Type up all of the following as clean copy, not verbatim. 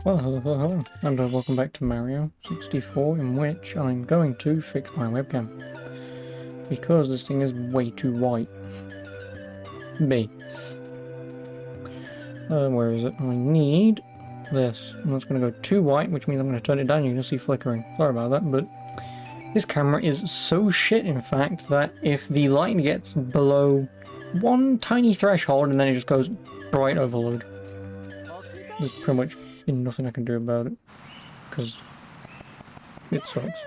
Well, hello, and welcome back to Mario 64, in which I'm going to fix my webcam. Because this thing is way too white. B. Where is it? I need this. And that's going to go too white, which means I'm going to turn it down. You can see flickering. Sorry about that, but this camera is so shit, in fact, that if the light gets below one tiny threshold and then it just goes bright overload. There's pretty much nothing I can do about it. Because it sucks.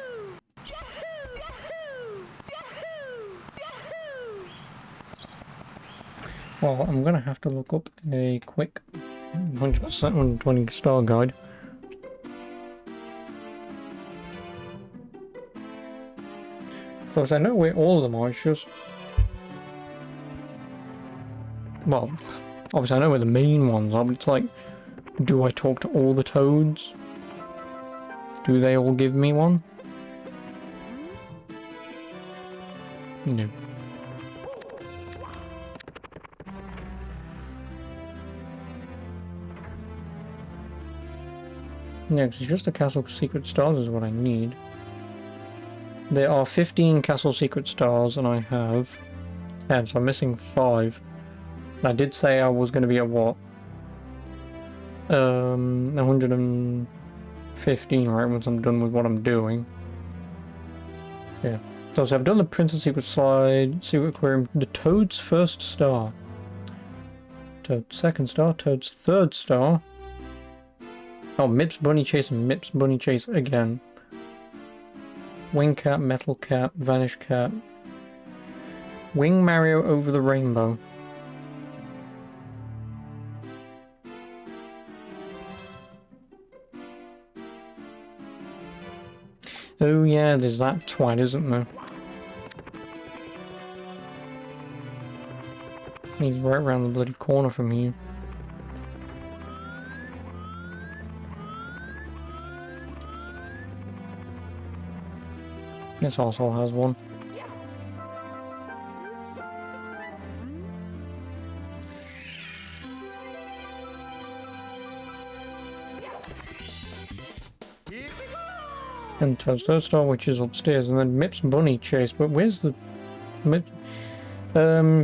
Well, I'm gonna have to look up a quick 100% 120 star guide. Because I know where all of them are, it's just... Well, obviously I know where the main ones are, but it's like, do I talk to all the toads? Do they all give me one? No. Yeah, because it's just the castle secret stars is what I need. There are 15 castle secret stars, and I have 10, so I'm missing 5. And I did say I was going to be at what? 115, right, once I'm done with what I'm doing. Yeah. So I've done the Princess Secret Slide, Secret Aquarium, the Toad's first star. Toad's second star, Toad's third star. Oh, Mips Bunny Chase and Mips Bunny Chase again. Wing Cap, Metal Cap, Vanish Cap. Wing Mario over the rainbow. Oh yeah, there's that twat, isn't there? He's right around the bloody corner from here. This also has one. And Toad's third star, which is upstairs, and then Mips Bunny Chase. But where's the Mips?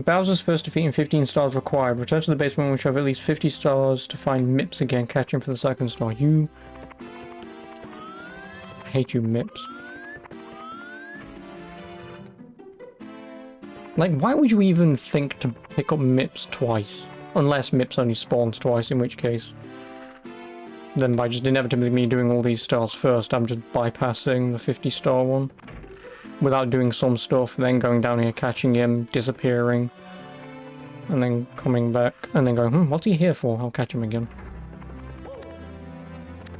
Bowser's first defeat and 15 stars required. Return to the basement, which have at least 50 stars to find Mips again. Catch him for the second star. I hate you, Mips. Like, why would you even think to pick up Mips twice? Unless Mips only spawns twice, in which case... Then by just inevitably me doing all these stars first, I'm just bypassing the 50 star one. Without doing some stuff, then going down here, catching him, disappearing. And then coming back, and then going, what's he here for? I'll catch him again.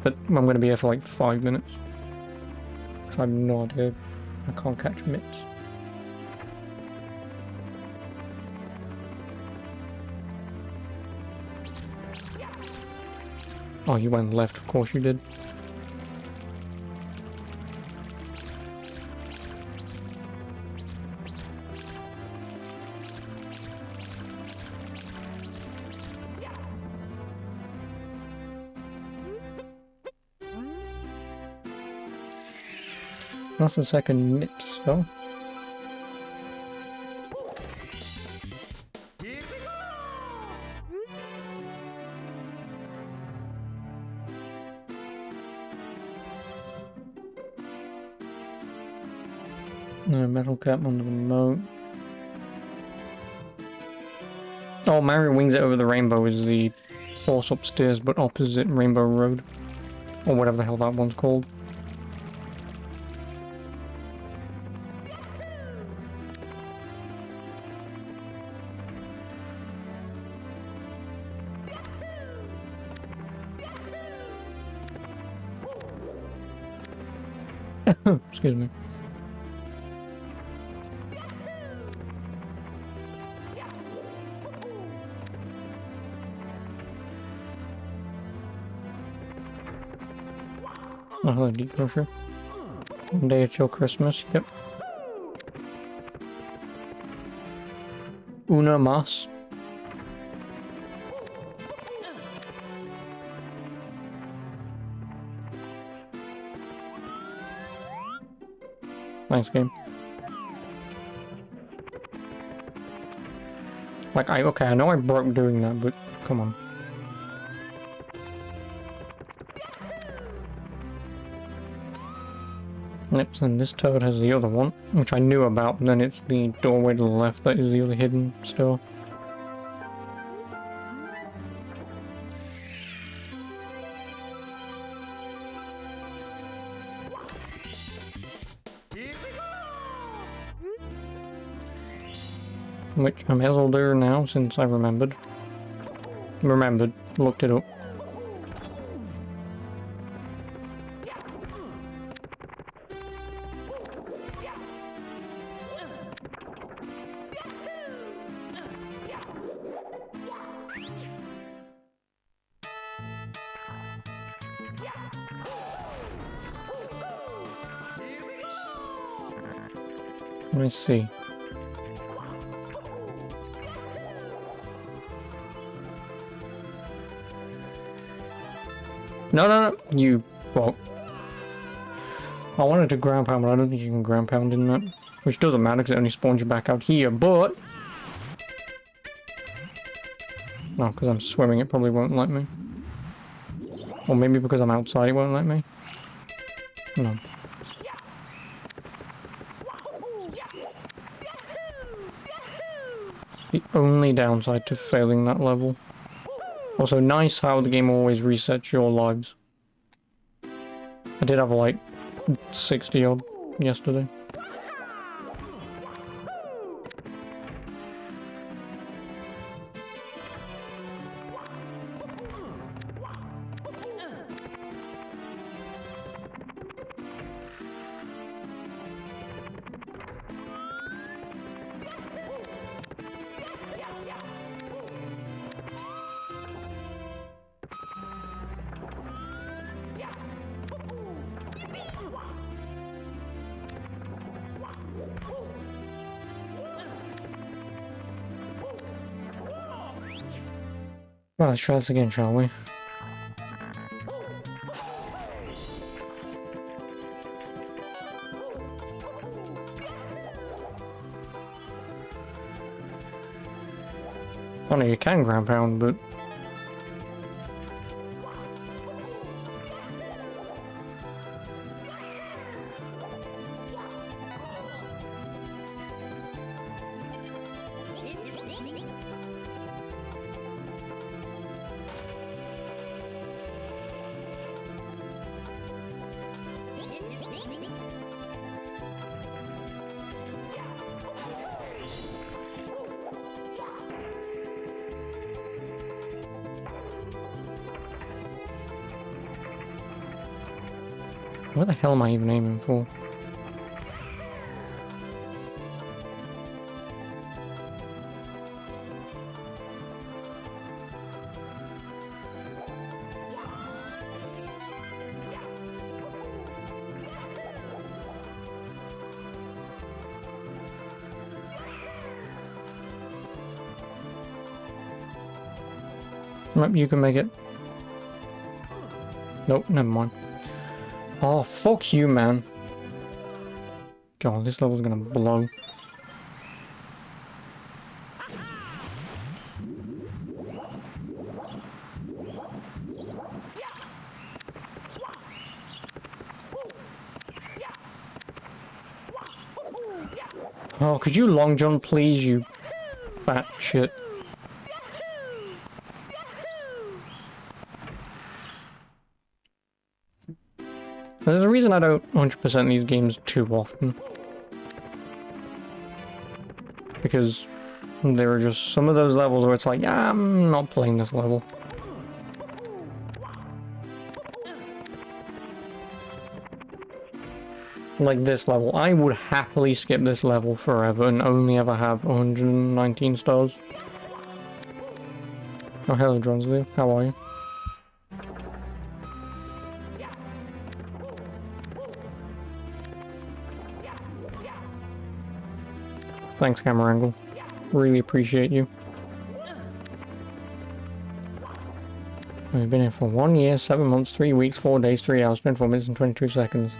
But I'm going to be here for like 5 minutes. Because I have no idea. I can't catch Mips. Oh, you went left, of course you did. That's the second Mips, though. No, Metal Cap under the moat. Oh, Mario Wings It Over the Rainbow is the course upstairs, but opposite Rainbow Road. Or whatever the hell that one's called. Excuse me. Oh, hello, Deep Crusher. One day till Christmas, yep. Una más. Thanks, game. Like, okay, I know I broke doing that, but come on. Yep, and this toad has the other one, which I knew about, and then it's the doorway to the left that is the other hidden store. Which I may as well do now, since I remembered. Looked it up. Let me see. No, you... well... I wanted to ground pound, but I don't think you can ground pound in that. Which doesn't matter, because it only spawns you back out here, but... no, because I'm swimming, it probably won't let me. Or maybe because I'm outside, it won't let me. No. The only downside to failing that level. Also, nice how the game always resets your lives. I did have like 60 odd yesterday. Well, let's try this again, shall we? Oh no, you can ground pound, but... what the hell am I even aiming for? Nope, you can make it. Nope, never mind. Oh, fuck you, man. God, this level's gonna blow. Oh, could you long jump, please, you fat shit? There's a reason I don't 100% these games too often. Because there are just some of those levels where it's like, yeah, I'm not playing this level. Like this level. I would happily skip this level forever and only ever have 119 stars. Oh, hello, Dronsley. How are you? Thanks, camera angle. Really appreciate you. We've been here for 1 year, 7 months, 3 weeks, 4 days, 3 hours, 24 minutes and 22 seconds.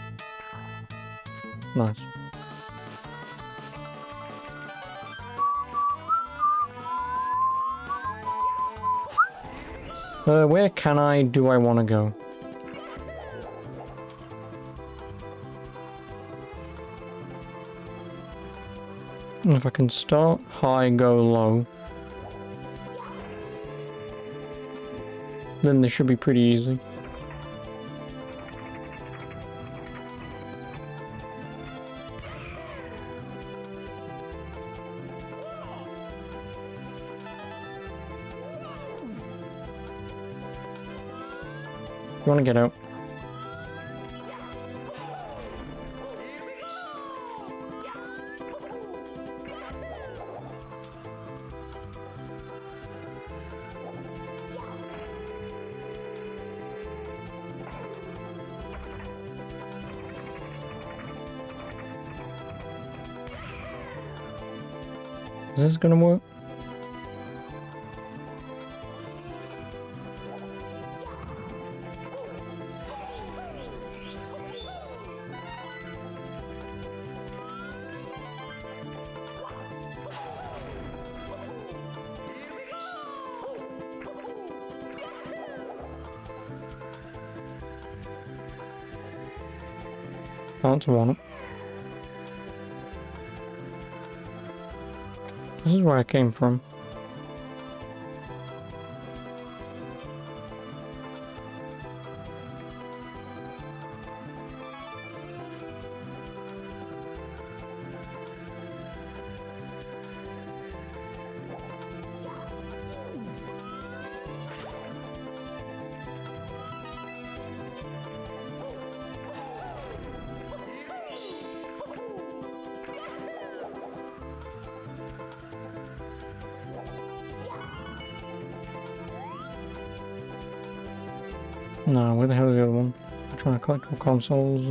Nice. Where do I want to go? If I can start high, go low, then this should be pretty easy. You want to get out? Is this gonna work? That's one. This is where I came from. No, where the hell is the other one? I'm trying to collect all consoles.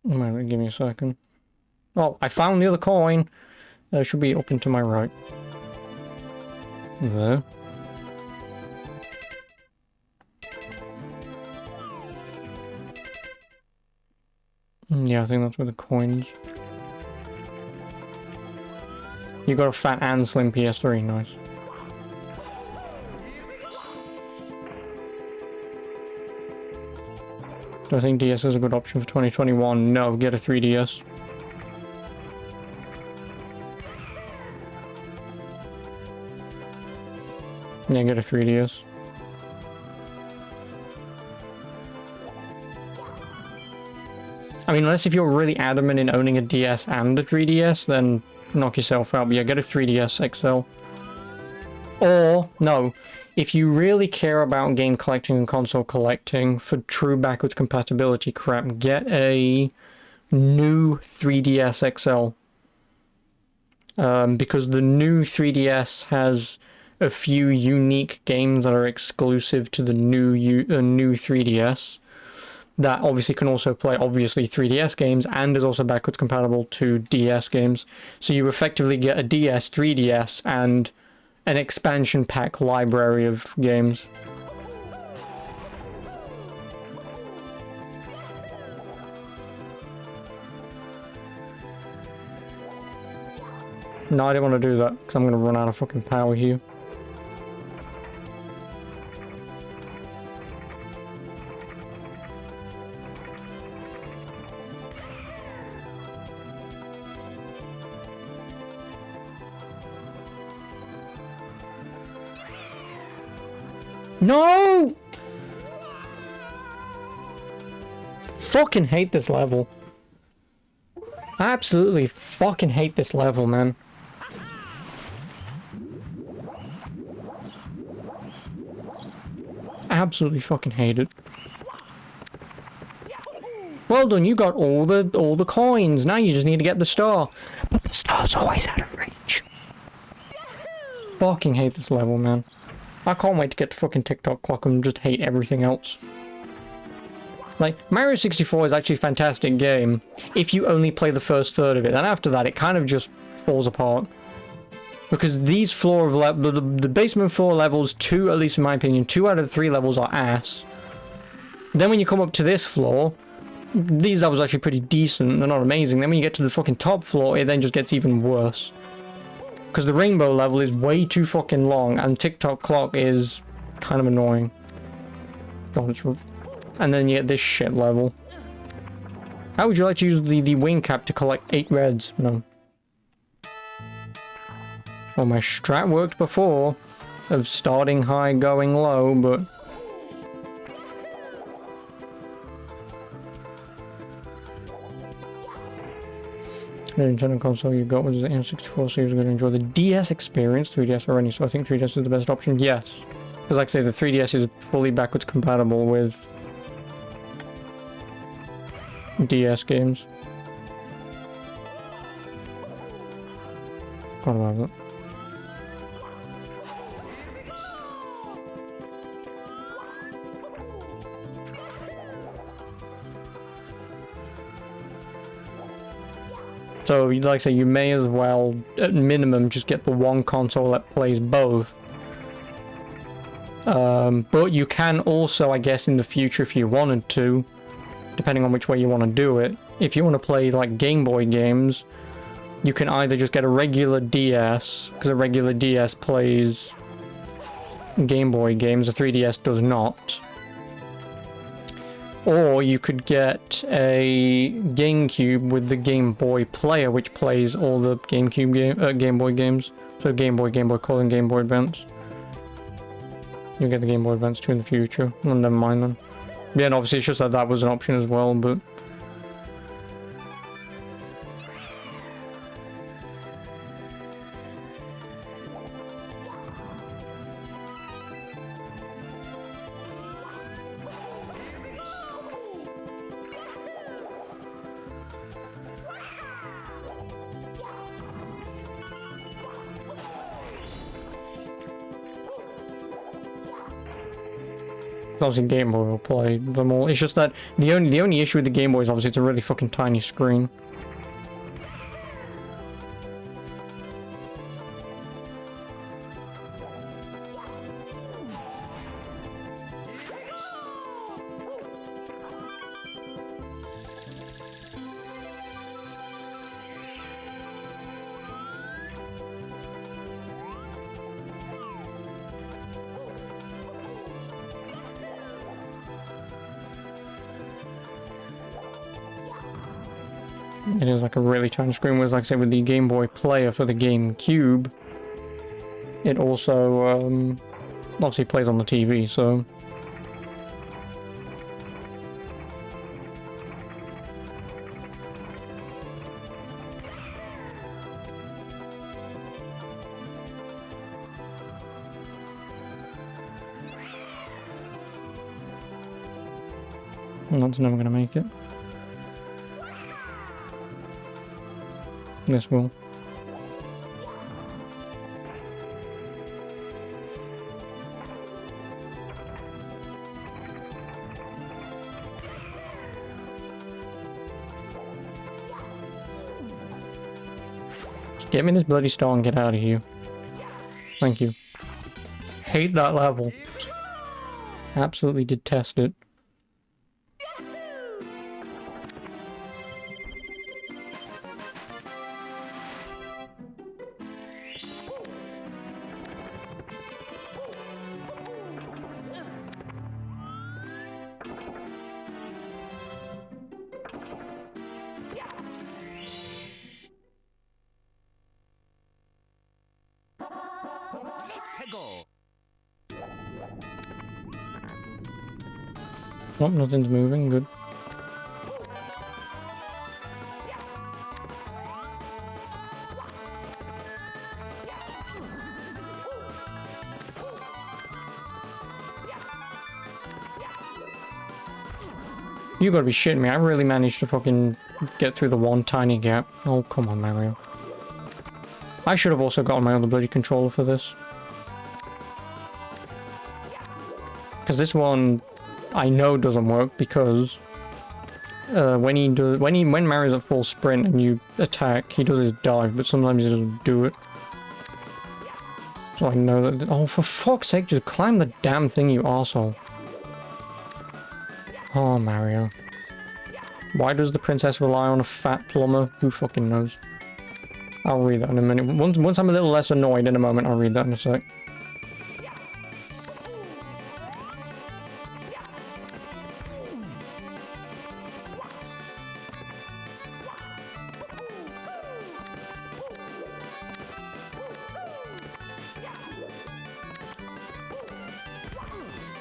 Wait, give me a second. Oh, I found the other coin. It should be up and to my right. There. Yeah, I think that's where the coins. You got a fat and slim PS3, nice. Do I think DS is a good option for 2021? No, get a 3DS. Yeah, get a 3DS. I mean, unless if you're really adamant in owning a DS and a 3DS, then knock yourself out. But yeah, get a 3DS XL. Or, no, if you really care about game collecting and console collecting for true backwards compatibility crap, get a new 3DS XL. Because the new 3DS has a few unique games that are exclusive to the new 3DS. That obviously can also play, obviously, 3DS games, and is also backwards compatible to DS games. So you effectively get a DS, 3DS, and an expansion pack library of games. No, I didn't want to do that, because I'm going to run out of fucking power here. No! Fucking hate this level. I absolutely fucking hate this level, man. Absolutely fucking hate it. Well done, you got all the coins. Now you just need to get the star. But the star's always out of reach. Fucking hate this level, man. I can't wait to get to fucking TikTok clock and just hate everything else. Like, Mario 64 is actually a fantastic game if you only play the first third of it. And after that, it kind of just falls apart. Because these floor of the basement floor levels, at least in my opinion, 2 out of 3 levels are ass. Then when you come up to this floor, these levels are actually pretty decent. They're not amazing. Then when you get to the fucking top floor, it then just gets even worse. Because the rainbow level is way too fucking long, and TikTok clock is kind of annoying. And then you get this shit level. How would you like to use the wing cap to collect 8 reds? No. Well, my strat worked before, of starting high, going low, but... The Nintendo console you got was the N64, so you was going to enjoy the DS experience. 3DS already, so I think 3DS is the best option. Yes. Because like I say, the 3DS is fully backwards compatible with DS games. What about that? So, like I say, you may as well, at minimum, just get the one console that plays both. But you can also, I guess, in the future, if you wanted to, depending on which way you want to do it, if you want to play, like, Game Boy games, you can either just get a regular DS, because a regular DS plays Game Boy games, a 3DS does not. Or you could get a GameCube with the Game Boy player, which plays all the GameCube Game Boy games. So Game Boy Color, and Game Boy Advance. You'll get the Game Boy Advance too in the future. Well, never mind then. Yeah, and obviously it's just that that was an option as well, but... Obviously Game Boy will play them all. It's just that the only issue with the Game Boy is obviously it's a really fucking tiny screen. It is like a really tiny screen, whereas like I said with the Game Boy player for the GameCube, it also obviously plays on the TV, so... That's never gonna make it. This will. Just get me this bloody star and get out of here. Thank you. Hate that level. Absolutely detest it. Oh, nothing's moving, good. You gotta be shitting me, I really managed to fucking get through the one tiny gap. Oh, come on, Mario. I should have also gotten my other bloody controller for this. Because this one... I know doesn't work because when Mario's at full sprint and you attack, he does his dive, but sometimes he doesn't do it. So I know that. Oh, for fuck's sake, just climb the damn thing, you arsehole. Oh, Mario. Why does the princess rely on a fat plumber? Who fucking knows? I'll read that in a minute. Once I'm a little less annoyed in a moment, I'll read that in a sec.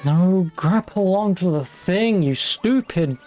No, grapple onto the thing, you stupid.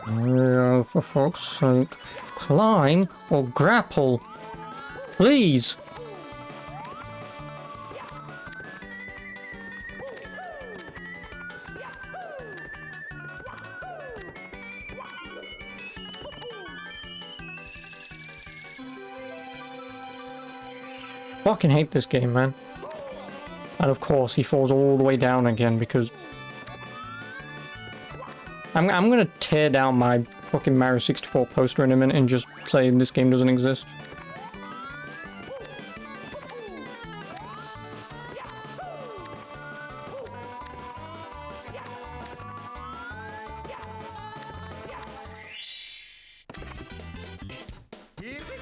Oh, for fuck's sake. Climb or grapple. Please. Fucking hate this game, man. And of course he falls all the way down again because I'm gonna tear down my fucking Mario 64 poster in a minute and just say this game doesn't exist.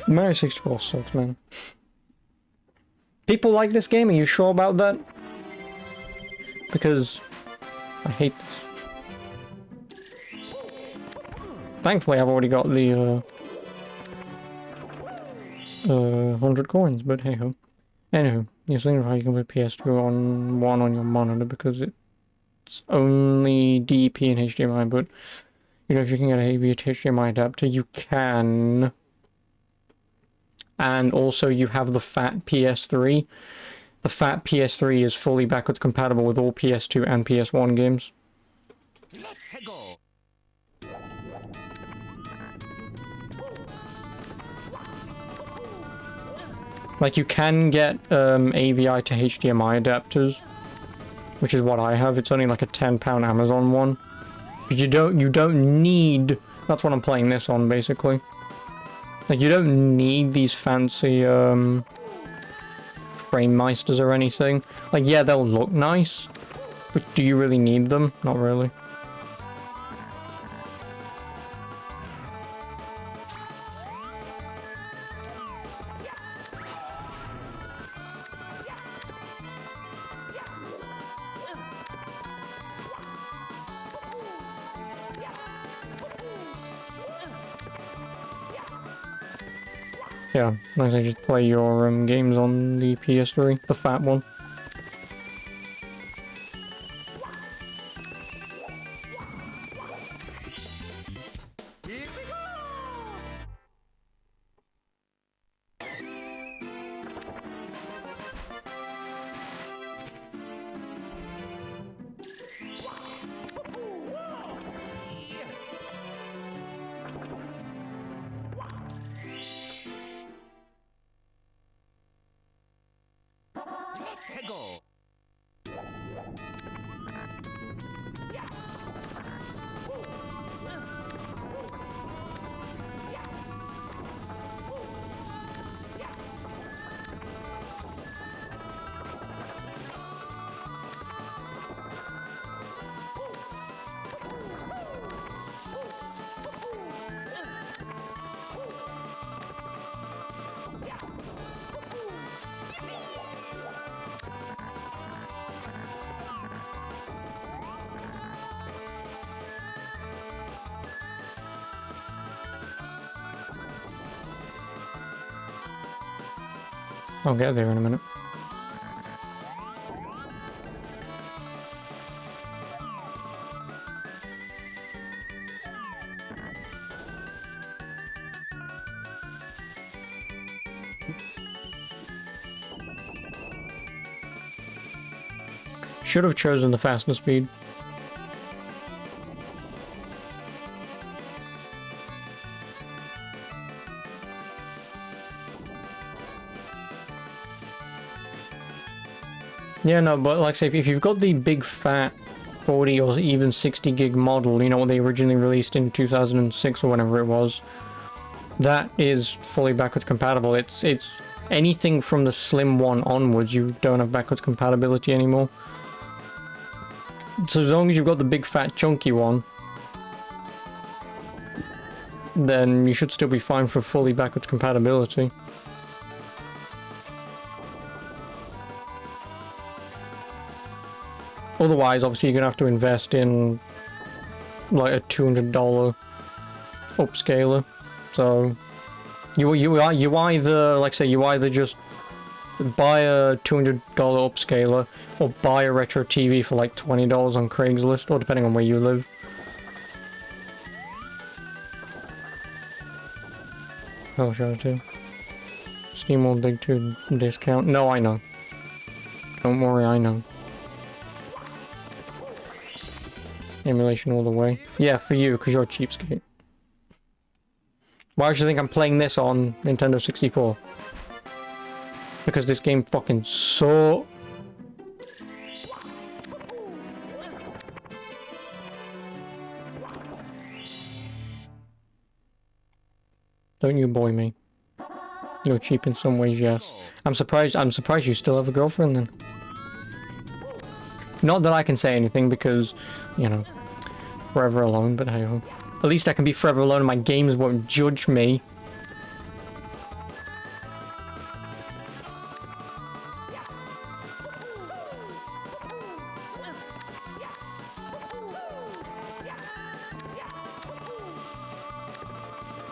Mario 64 sucks, man. People like this game, are you sure about that? Because I hate this. Thankfully, I've already got the 100 coins, but hey ho. Anywho, you're saying how you can put PS2 on one on your monitor because it's only DP and HDMI, but you know, if you can get a HDMI adapter, you can. And also you have the fat PS3. The fat PS3 is fully backwards compatible with all PS2 and PS1 games. Let's go. Like, you can get AVI to HDMI adapters, which is what I have. It's only like a £10 Amazon one. But you don't need... That's what I'm playing this on, basically. Like, you don't need these fancy frame meisters or anything. Like, yeah, they'll look nice, but do you really need them? Not really. Yeah, nice. I just play your games on the PS3, the fat one. I'll get there in a minute. Should have chosen the faster speed. Yeah, no, but like I say, if you've got the big fat 40 or even 60 gig model, you know, what they originally released in 2006 or whenever it was, that is fully backwards compatible. It's anything from the Slim one onwards, you don't have backwards compatibility anymore. So as long as you've got the big fat chunky one, then you should still be fine for fully backwards compatibility. Otherwise, obviously, you're gonna have to invest in like a $200 upscaler. So you either, like say, you either just buy a $200 upscaler or buy a retro TV for like $20 on Craigslist, or depending on where you live. Oh, should I do? Steam World Dig 2 discount. No, I know. Don't worry, I know. Emulation all the way. Yeah, for you, because you're a cheapskate. Why should you think I'm playing this on Nintendo 64? Because this game fucking so... Don't you boy me. You're cheap in some ways, yes. I'm surprised you still have a girlfriend then. Not that I can say anything because, you know, forever alone, but hey ho. At least I can be forever alone and my games won't judge me.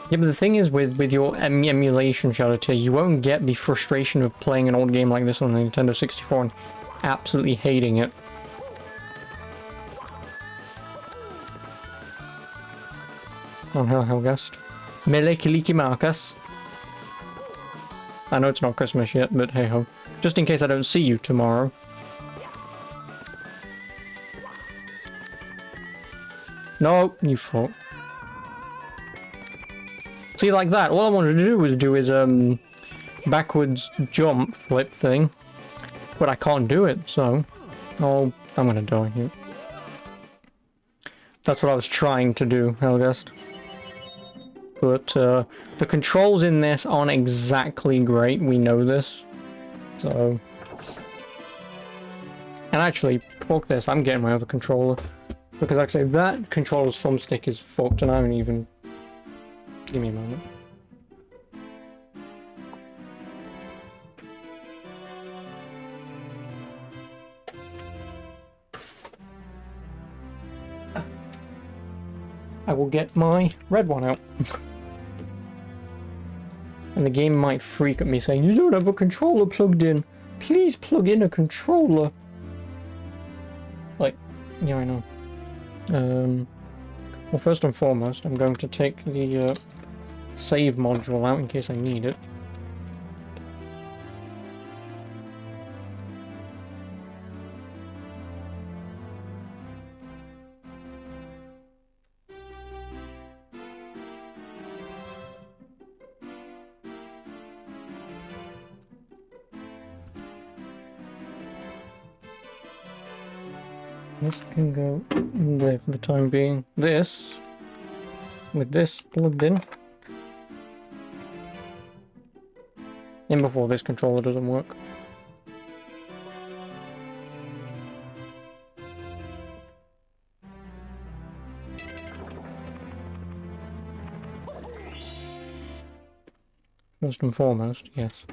Yeah, but the thing is with your emulation, Shadow Tear, you won't get the frustration of playing an old game like this on the Nintendo 64 and absolutely hating it. Oh, hello, Helgast. Mele Kiliki Marcus. I know it's not Christmas yet, but hey ho. Just in case I don't see you tomorrow. No, you fuck. See, like that, all I wanted to do was backwards jump flip thing. But I can't do it, so... Oh, I'm gonna die here. That's what I was trying to do, Helgast. But the controls in this aren't exactly great, we know this. So... And actually, fuck this, I'm getting my other controller. Because like I say, that controller's thumbstick is fucked and I haven't even... Give me a moment. I will get my red one out. And the game might freak at me saying, you don't have a controller plugged in. Please plug in a controller. Like, yeah, I know. Well, first and foremost, I'm going to take the save module out in case I need it. This can go there for the time being. This, with this plugged in. And before this controller doesn't work. First and foremost, yes.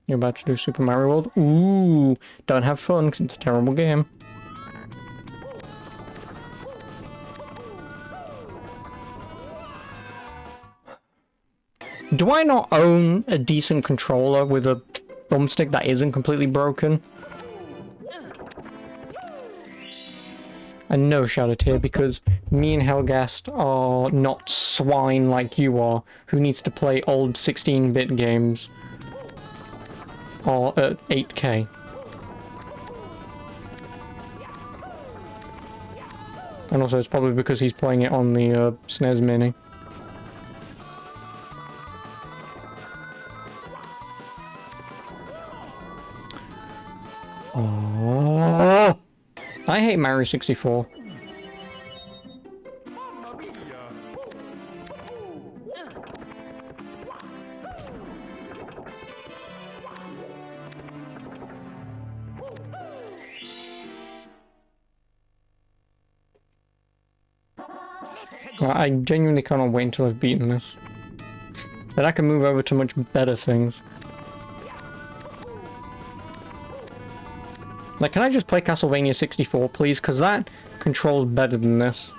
You're about to do Super Mario World? Ooh! Don't have fun because it's a terrible game. Do I not own a decent controller with a thumbstick that isn't completely broken? And no, Shadow Tear, because me and Helgast are not swine like you are, who needs to play old 16-bit games or at 8K. And also it's probably because he's playing it on the SNES Mini. Oh, I hate Mario 64. I genuinely cannot wait until I've beaten this. Then I can move over to much better things. Like, can I just play Castlevania 64, please? Because that controls better than this.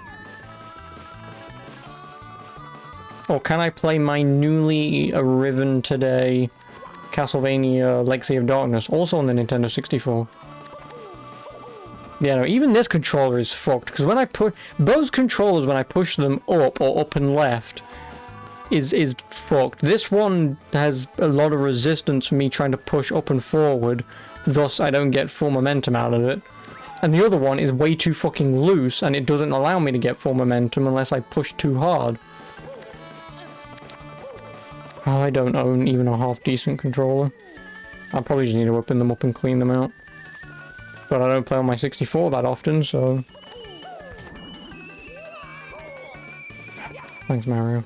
Or can I play my newly arriven today Castlevania Legacy of Darkness, also on the Nintendo 64? Yeah, no, even this controller is fucked, because when I put both controllers, when I push them up or up and left, is fucked. This one has a lot of resistance for me trying to push up and forward, thus I don't get full momentum out of it. And the other one is way too fucking loose, and it doesn't allow me to get full momentum unless I push too hard. I don't own even a half-decent controller. I probably just need to open them up and clean them out. But I don't play on my 64 that often, so... Thanks, Mario.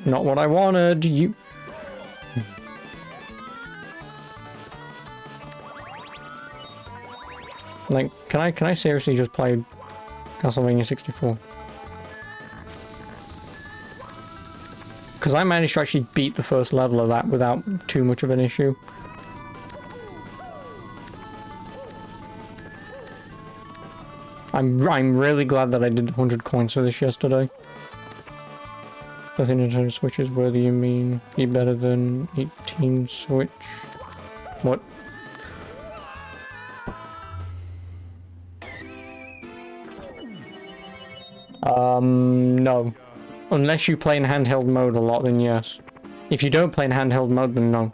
Not what I wanted, you... Like, can I seriously just play Castlevania 64? Because I managed to actually beat the first level of that without too much of an issue. I'm really glad that I did 100 coins for this yesterday. I think Nintendo Switch is worthy, you mean be better than 18 Switch? What? No. Unless you play in handheld mode a lot, then yes. If you don't play in handheld mode, then no.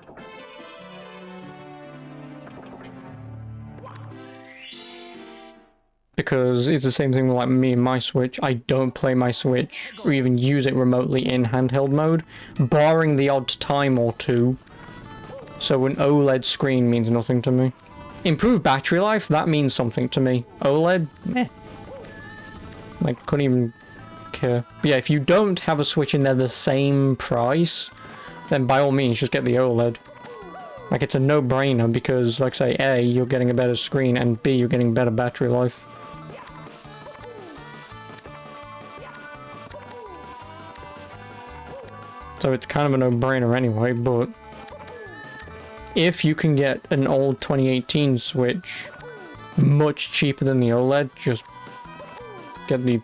Because it's the same thing with like me and my Switch. I don't play my Switch or even use it remotely in handheld mode, barring the odd time or two. So an OLED screen means nothing to me. Improved battery life, that means something to me. OLED, meh. Like, couldn't even care. But yeah, if you don't have a Switch and they're the same price, then by all means just get the OLED. Like, it's a no-brainer because, like say, A, you're getting a better screen, and B, you're getting better battery life. So it's kind of a no-brainer anyway, but if you can get an old 2018 Switch much cheaper than the OLED, just get the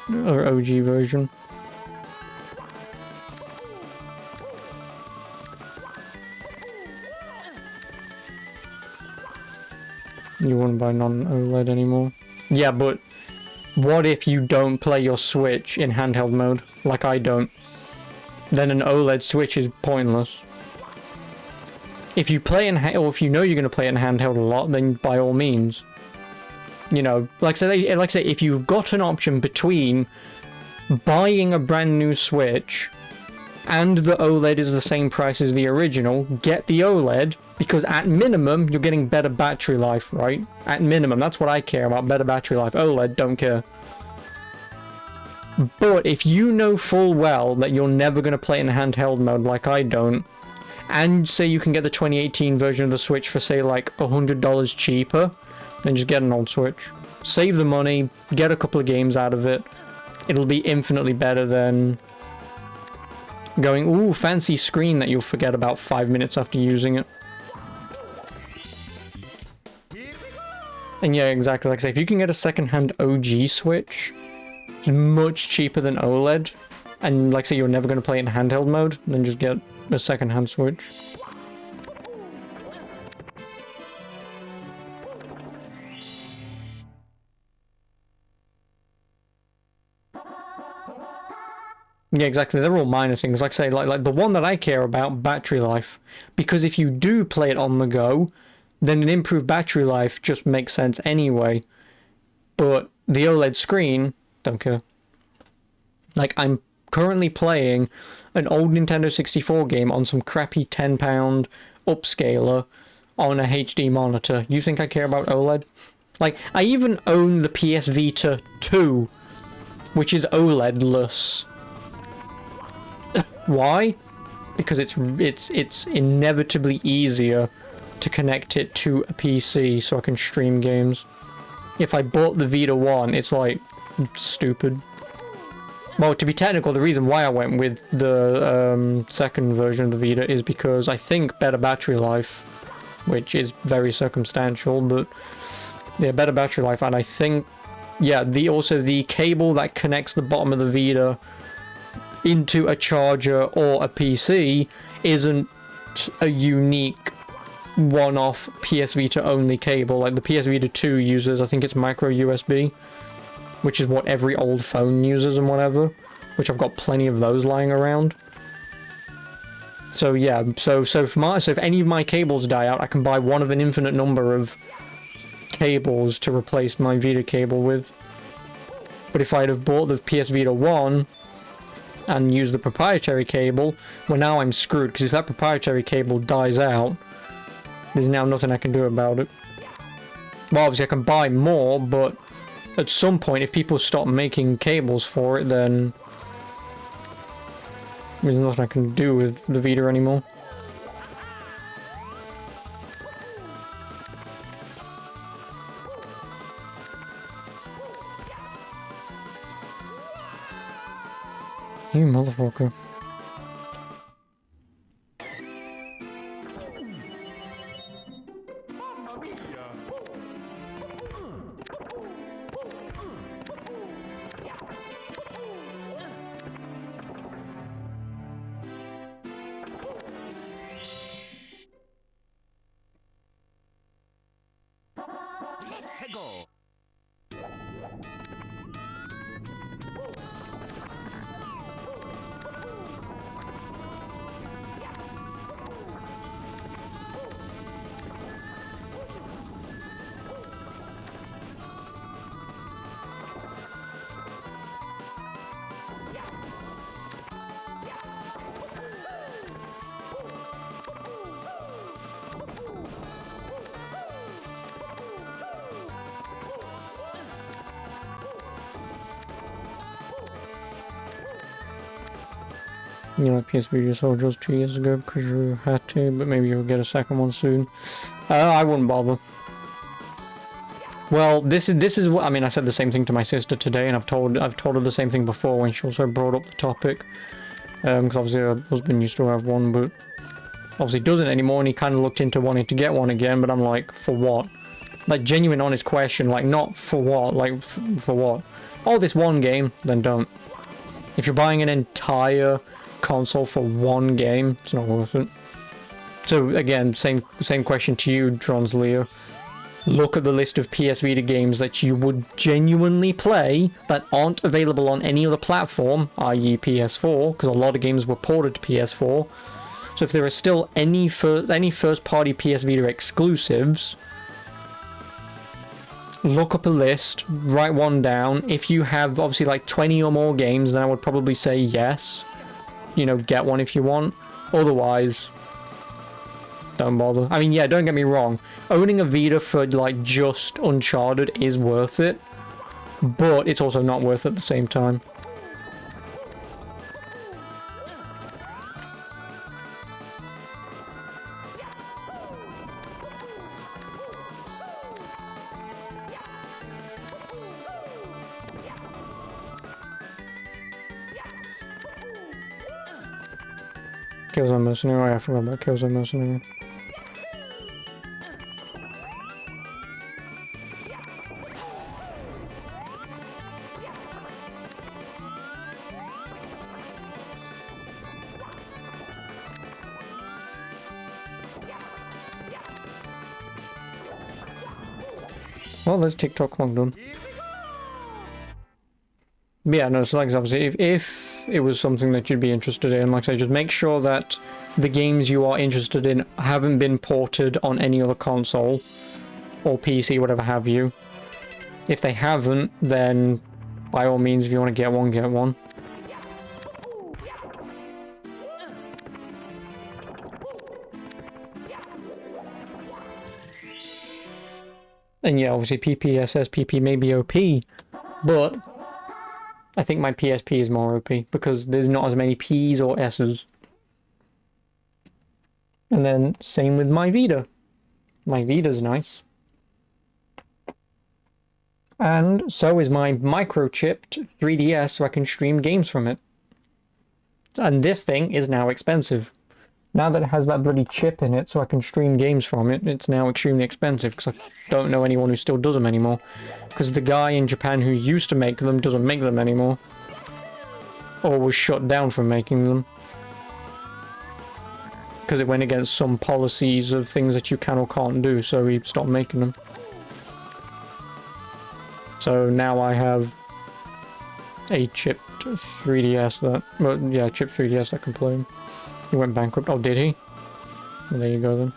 OG version. You wouldn't buy non-OLED anymore. Yeah, but what if you don't play your Switch in handheld mode, like I don't? Then an OLED Switch is pointless. If you play in or if you know you're going to play in handheld a lot, then by all means. You know, like say, if you've got an option between buying a brand new Switch and the OLED is the same price as the original, get the OLED, because at minimum, you're getting better battery life, right? At minimum, that's what I care about, better battery life. OLED, don't care. But if you know full well that you're never going to play in handheld mode like I don't, and say you can get the 2018 version of the Switch for say like $100 cheaper, then just get an old Switch. Save the money, get a couple of games out of it. It'll be infinitely better than going, ooh, fancy screen that you'll forget about 5 minutes after using it. And yeah, exactly, like I say, if you can get a second-hand OG Switch, it's much cheaper than OLED, and like I say, you're never going to play it in handheld mode, then just get a second-hand Switch. Yeah, exactly. They're all minor things. Like I say, like the one that I care about, battery life. Because if you do play it on the go, then an improved battery life just makes sense anyway. But the OLED screen, don't care. Like, I'm currently playing an old Nintendo 64 game on some crappy £10 upscaler on a HD monitor. You think I care about OLED? Like, I even own the PS Vita 2, which is OLED-less. Why? Because it's inevitably easier to connect it to a PC so I can stream games. If I bought the Vita 1, it's like stupid. Well, to be technical, the reason why I went with the second version of the Vita is because I think better battery life, which is very circumstantial, but yeah, better battery life, and I think, yeah, also the cable that connects the bottom of the Vita into a charger or a PC isn't a unique one-off PS Vita only cable. Like the PS Vita 2 uses, I think it's micro USB, which is what every old phone uses and whatever, which I've got plenty of those lying around. So yeah, so if any of my cables die out, I can buy one of an infinite number of cables to replace my Vita cable with. But if I'd have bought the PS Vita 1 and used the proprietary cable, well, now I'm screwed, because if that proprietary cable dies out, there's now nothing I can do about it. Well, obviously I can buy more, but at some point, if people stop making cables for it, then there's nothing I can do with the Vita anymore. You motherfucker. You know, PS Vita sold just 2 years ago because you had to, but maybe you'll get a second one soon. I wouldn't bother. Well, this is what I mean. I said the same thing to my sister today, and I've told her the same thing before when she also brought up the topic. Because obviously her husband used to have one, but obviously doesn't anymore, and he kind of looked into wanting to get one again. But I'm like, for what? Like, genuine, honest question. Like, not for what? Like, for what? Oh, this one game, then don't. If you're buying an entire console for one game, it's not worth it. So again, same question to you, Dronsleo. Look at the list of PS Vita games that you would genuinely play that aren't available on any other platform, i.e. PS4, because a lot of games were ported to PS4. So if there are still any first-party PS Vita exclusives, look up a list, write one down. If you have obviously like 20 or more games, then I would probably say yes. You know, get one if you want. Otherwise, don't bother. I mean, yeah, don't get me wrong. Owning a Vita for, like, just Uncharted is worth it. But it's also not worth it at the same time. Killzone Mercenary. I forgot about Killzone Mercenary. Well, there's TikTok long done. But yeah, no, so like obviously if it was something that you'd be interested in, like I say, just make sure that the games you are interested in haven't been ported on any other console or PC, whatever have you. If they haven't, then by all means, if you want to get one, get one. And yeah, obviously PPSSPP may be OP, but I think my PSP is more OP because there's not as many P's or S's. And then same with my Vita. My Vita's nice. And so is my microchipped 3DS so I can stream games from it. And this thing is now expensive. Now that it has that bloody chip in it so I can stream games from it, it's now extremely expensive because I don't know anyone who still does them anymore. Because the guy in Japan who used to make them doesn't make them anymore. Or was shut down from making them. Because it went against some policies of things that you can or can't do, so he stopped making them. So now I have a chipped 3DS that... Well, yeah, chipped 3DS that can play them. He went bankrupt. Oh, did he? Well, there you go then.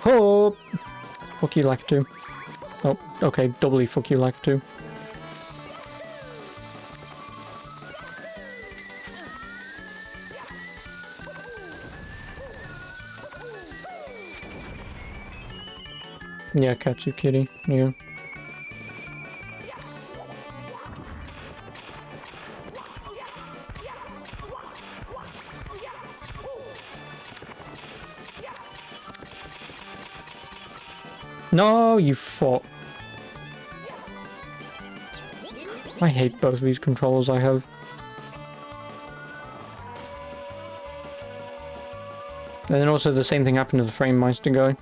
Oh! Fuck you like to. Oh, okay, doubly fuck you like to. Yeah, Katsu Kitty, yeah. No, you fuck. I hate both of these controls I have. And then also the same thing happened to the Frame Meister guy.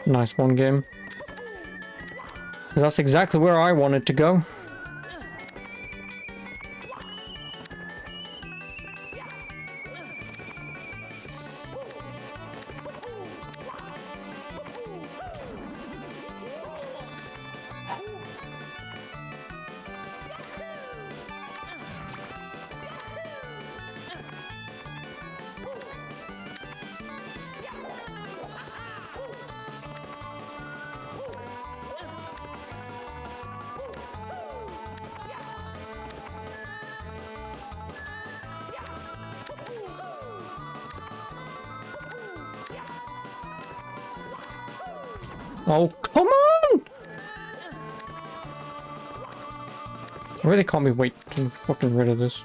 Nice one game. 'Cause that's exactly where I wanted to go. Oh, come on! I really can't be waiting to fucking rid of this.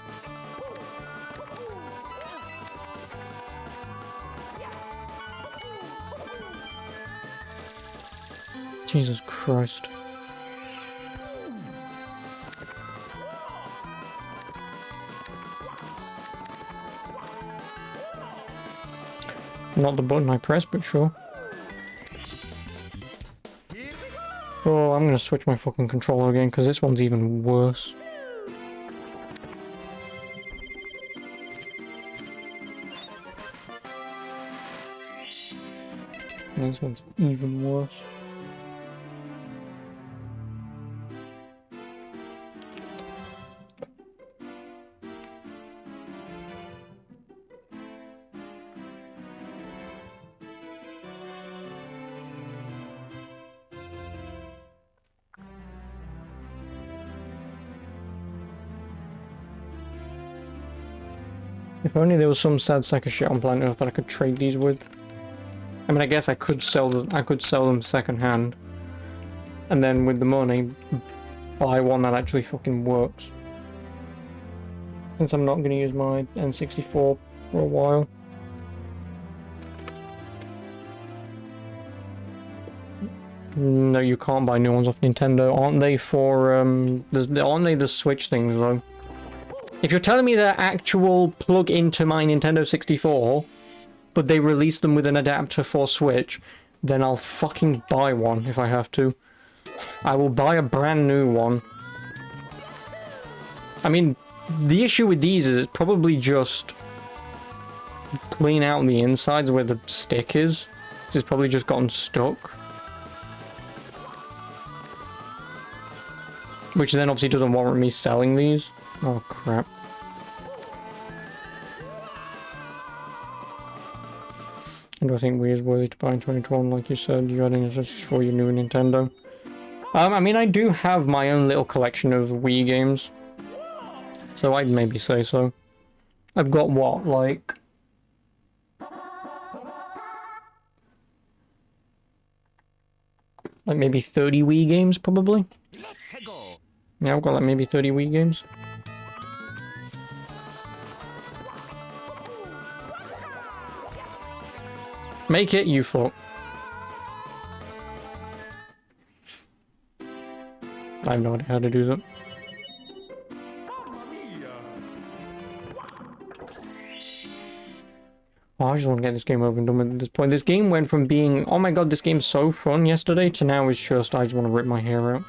Jesus Christ. Not the button I pressed, but sure. Oh, I'm gonna switch my fucking controller again, because this one's even worse. This one's even worse. If only there was some sad sack of shit on planet Earth that I could trade these with. I mean, I guess I could sell them second hand, and then with the money, buy one that actually fucking works. Since I'm not going to use my N64 for a while. No, you can't buy new ones off Nintendo. Aren't they for, aren't they the Switch things, though? If you're telling me they're actual plug into my Nintendo 64, but they released them with an adapter for Switch, then I'll fucking buy one if I have to. I will buy a brand new one. I mean, the issue with these is it's probably just clean out the insides where the stick is. It's probably just gotten stuck. Which then obviously doesn't warrant me selling these. Oh crap. And I think Wii is worthy to buy in 2012, like you said. You got any necessities for your new Nintendo? I mean, I do have my own little collection of Wii games. So I'd maybe say so. I've got what, like... like maybe 30 Wii games, probably? Yeah, I've got like maybe 30 Wii games. Make it, you fuck. I have no idea how to do that. Oh, I just want to get this game over and done with at this point. This game went from being, oh my god, this game's so fun yesterday, to now it's just, I just want to rip my hair out.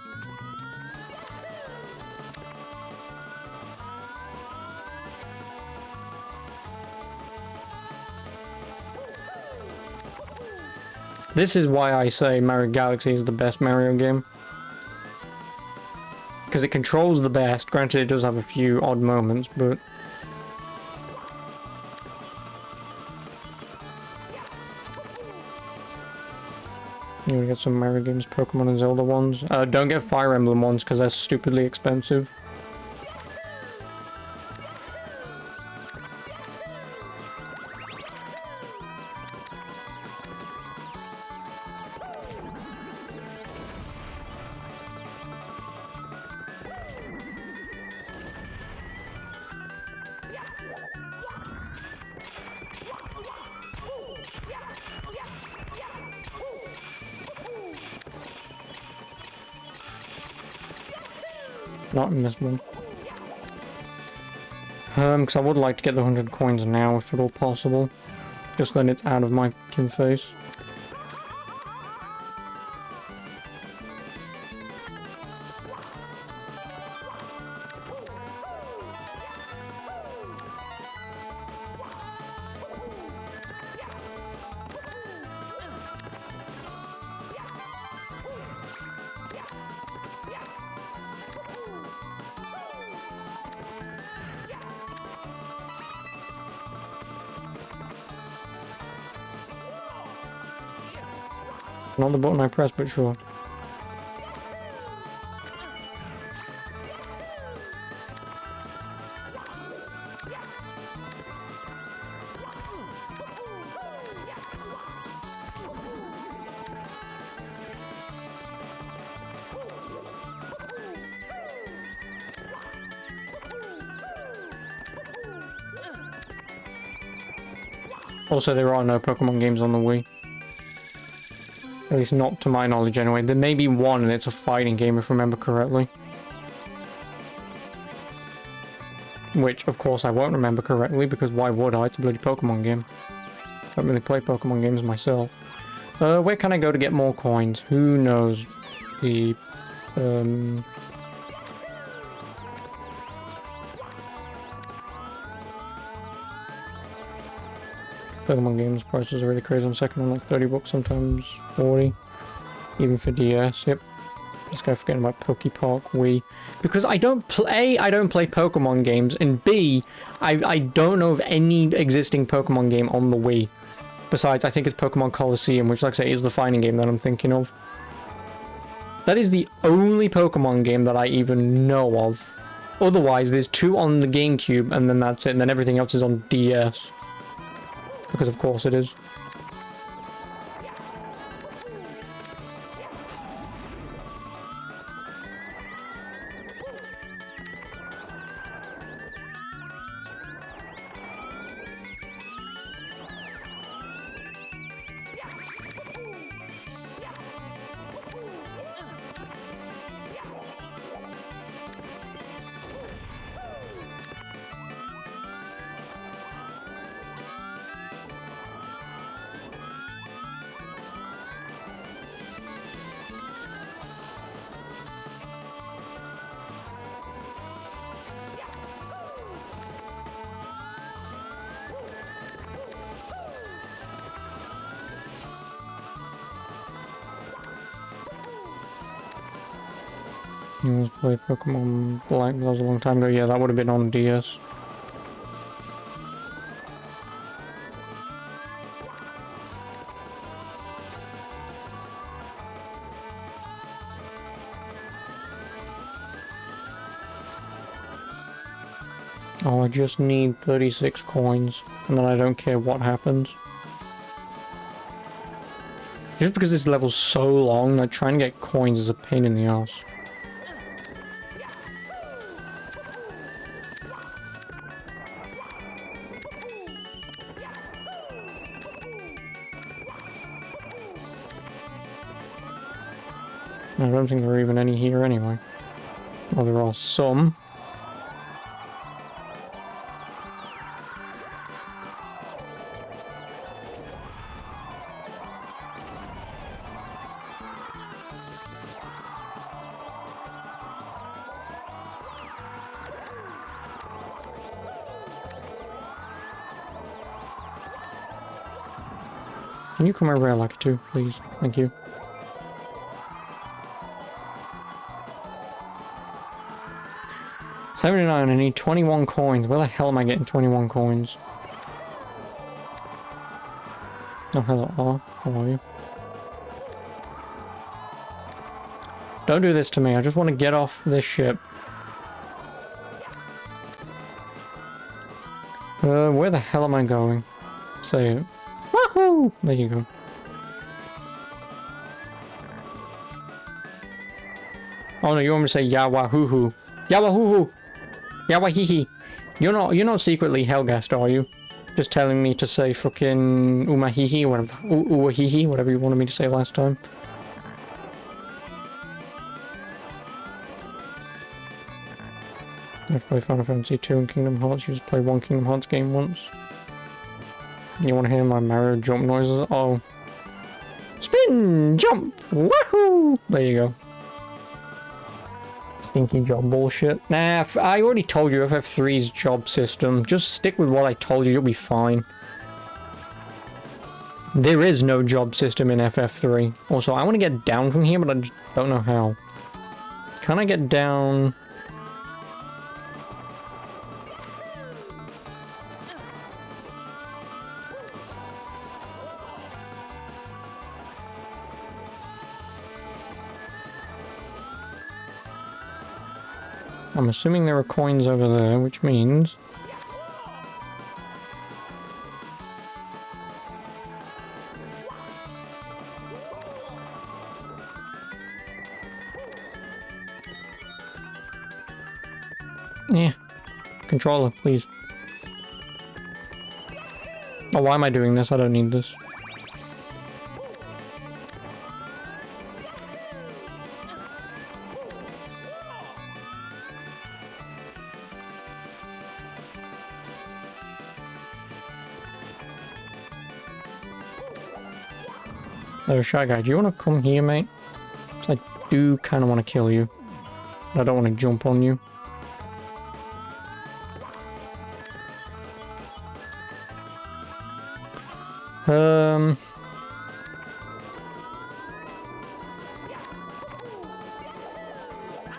This is why I say Mario Galaxy is the best Mario game. Because it controls the best. Granted, it does have a few odd moments, but... you want to get some Mario games, Pokemon and Zelda ones. Don't get Fire Emblem ones, because they're stupidly expensive. Not in this one. Because I would like to get the 100 coins now, if at all possible. Just then it's out of my fucking face. Not the button I pressed, but sure. Also, there are no Pokemon games on the Wii. At least not to my knowledge anyway. There may be one and it's a fighting game if I remember correctly. Which, of course, I won't remember correctly because why would I? It's a bloody Pokemon game. I don't really play Pokemon games myself. Where can I go to get more coins? Who knows? The, Pokemon games prices are really crazy. On second one, like 30 bucks, sometimes 40. Even for DS, yep. This guy forgetting about Pokepark Wii. Because I don't play Pokemon games, and B, I don't know of any existing Pokemon game on the Wii. Besides, I think it's Pokemon Coliseum, which, like I say, is the fighting game that I'm thinking of. That is the only Pokemon game that I even know of. Otherwise, there's 2 on the GameCube, and then that's it, and then everything else is on DS. Because of course it is. You was played Pokemon Black, that was a long time ago. Yeah, that would have been on DS. Oh, I just need 36 coins, and then I don't care what happens. Just because this level's so long, like trying to get coins is a pain in the ass. I don't think there are even any here anyway. Oh, there are some. Can you come over here like two, please? Thank you. $79, I need 21 coins. Where the hell am I getting 21 coins? Oh, hello. How are you? Don't do this to me. I just want to get off this ship. Where the hell am I going? Say it. Woohoo! There you go. Oh no, you want me to say Yawahoo-hoo. Yawahoo-hoo! Yawahihi! You're not secretly Helghast, are you? Just telling me to say fucking Umahihi, whatever, Uwahihi, whatever you wanted me to say last time. I've played Final Fantasy 2 and Kingdom Hearts. You just played one Kingdom Hearts game once. You want to hear my Mario jump noises? Oh. Spin! Jump! Wahoo! There you go. Stinky job bullshit. Nah, I already told you FF3's job system. Just stick with what I told you, you'll be fine. There is no job system in FF3. Also, I want to get down from here, but I just don't know how. Can I get down? I'm assuming there are coins over there, which means... Yeah. Controller, please. Oh, why am I doing this? I don't need this. Oh, Shy Guy, do you want to come here, mate? I do kind of want to kill you. I don't want to jump on you.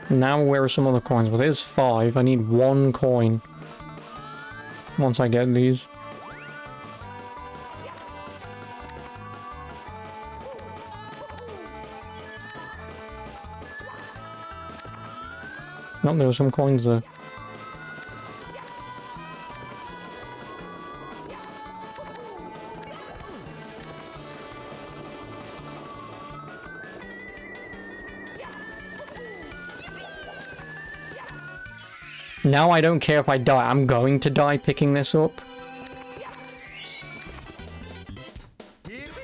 Now where are some other coins? Well, there's 5. I need 1 coin. Once I get these. Oh, there were some coins there. Now I don't care if I die. I'm going to die picking this up.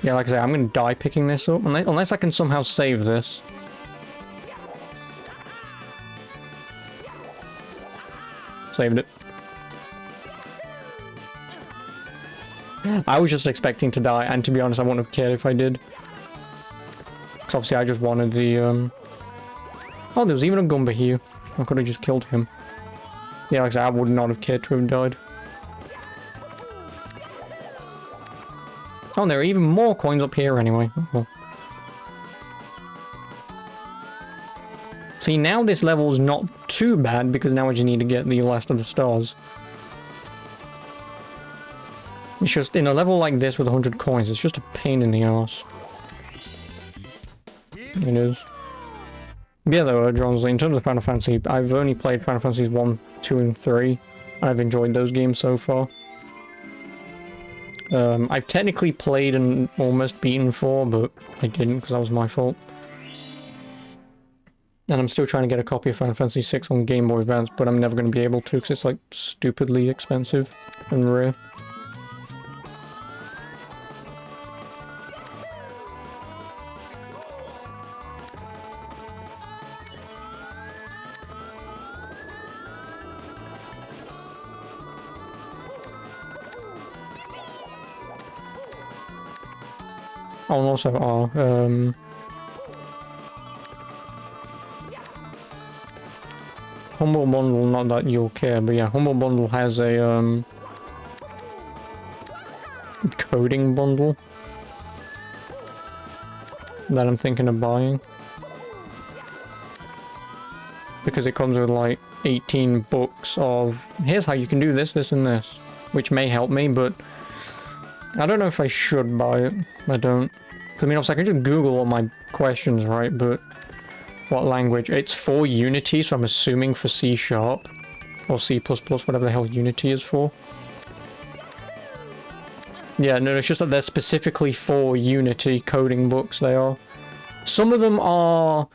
Yeah, like I say, I'm going to die picking this up. Unless I can somehow save this. Saved it. I was just expecting to die, and to be honest, I wouldn't have cared if I did. Because obviously I just wanted the, Oh, there was even a Goomba here. I could have just killed him. Yeah, like I said, I would not have cared to have died. Oh, there are even more coins up here anyway. Oh, well. See, now this level is not too bad because now I just need to get the last of the stars. It's just, in a level like this with 100 coins, it's just a pain in the ass. It is. Yeah, though, Johnsley, in terms of Final Fantasy, I've only played Final Fantasies 1, 2, and 3. And I've enjoyed those games so far. I've technically played and almost beaten 4, but I didn't because that was my fault. And I'm still trying to get a copy of Final Fantasy 6 on Game Boy Advance, but I'm never going to be able to because it's like stupidly expensive and rare. Oh, and also Humble Bundle, not that you'll care, but yeah, Humble Bundle has a coding bundle that I'm thinking of buying. Because it comes with like 18 books of, here's how you can do this, this, and this, which may help me, but I don't know if I should buy it. I don't. I mean, obviously I can just Google all my questions, right? But what language? It's for Unity, so I'm assuming for C# or C++, whatever the hell Unity is for. Yeah, no, it's just that they're specifically for Unity coding books, they are. Some of them are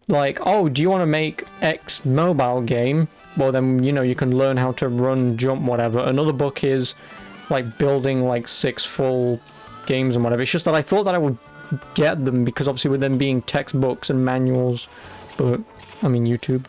like, oh, do you want to make X mobile game? Well, then, you know, you can learn how to run, jump, whatever. Another book is like building like 6 full games and whatever. It's just that I thought that I would get them because obviously with them being textbooks and manuals, but I mean YouTube.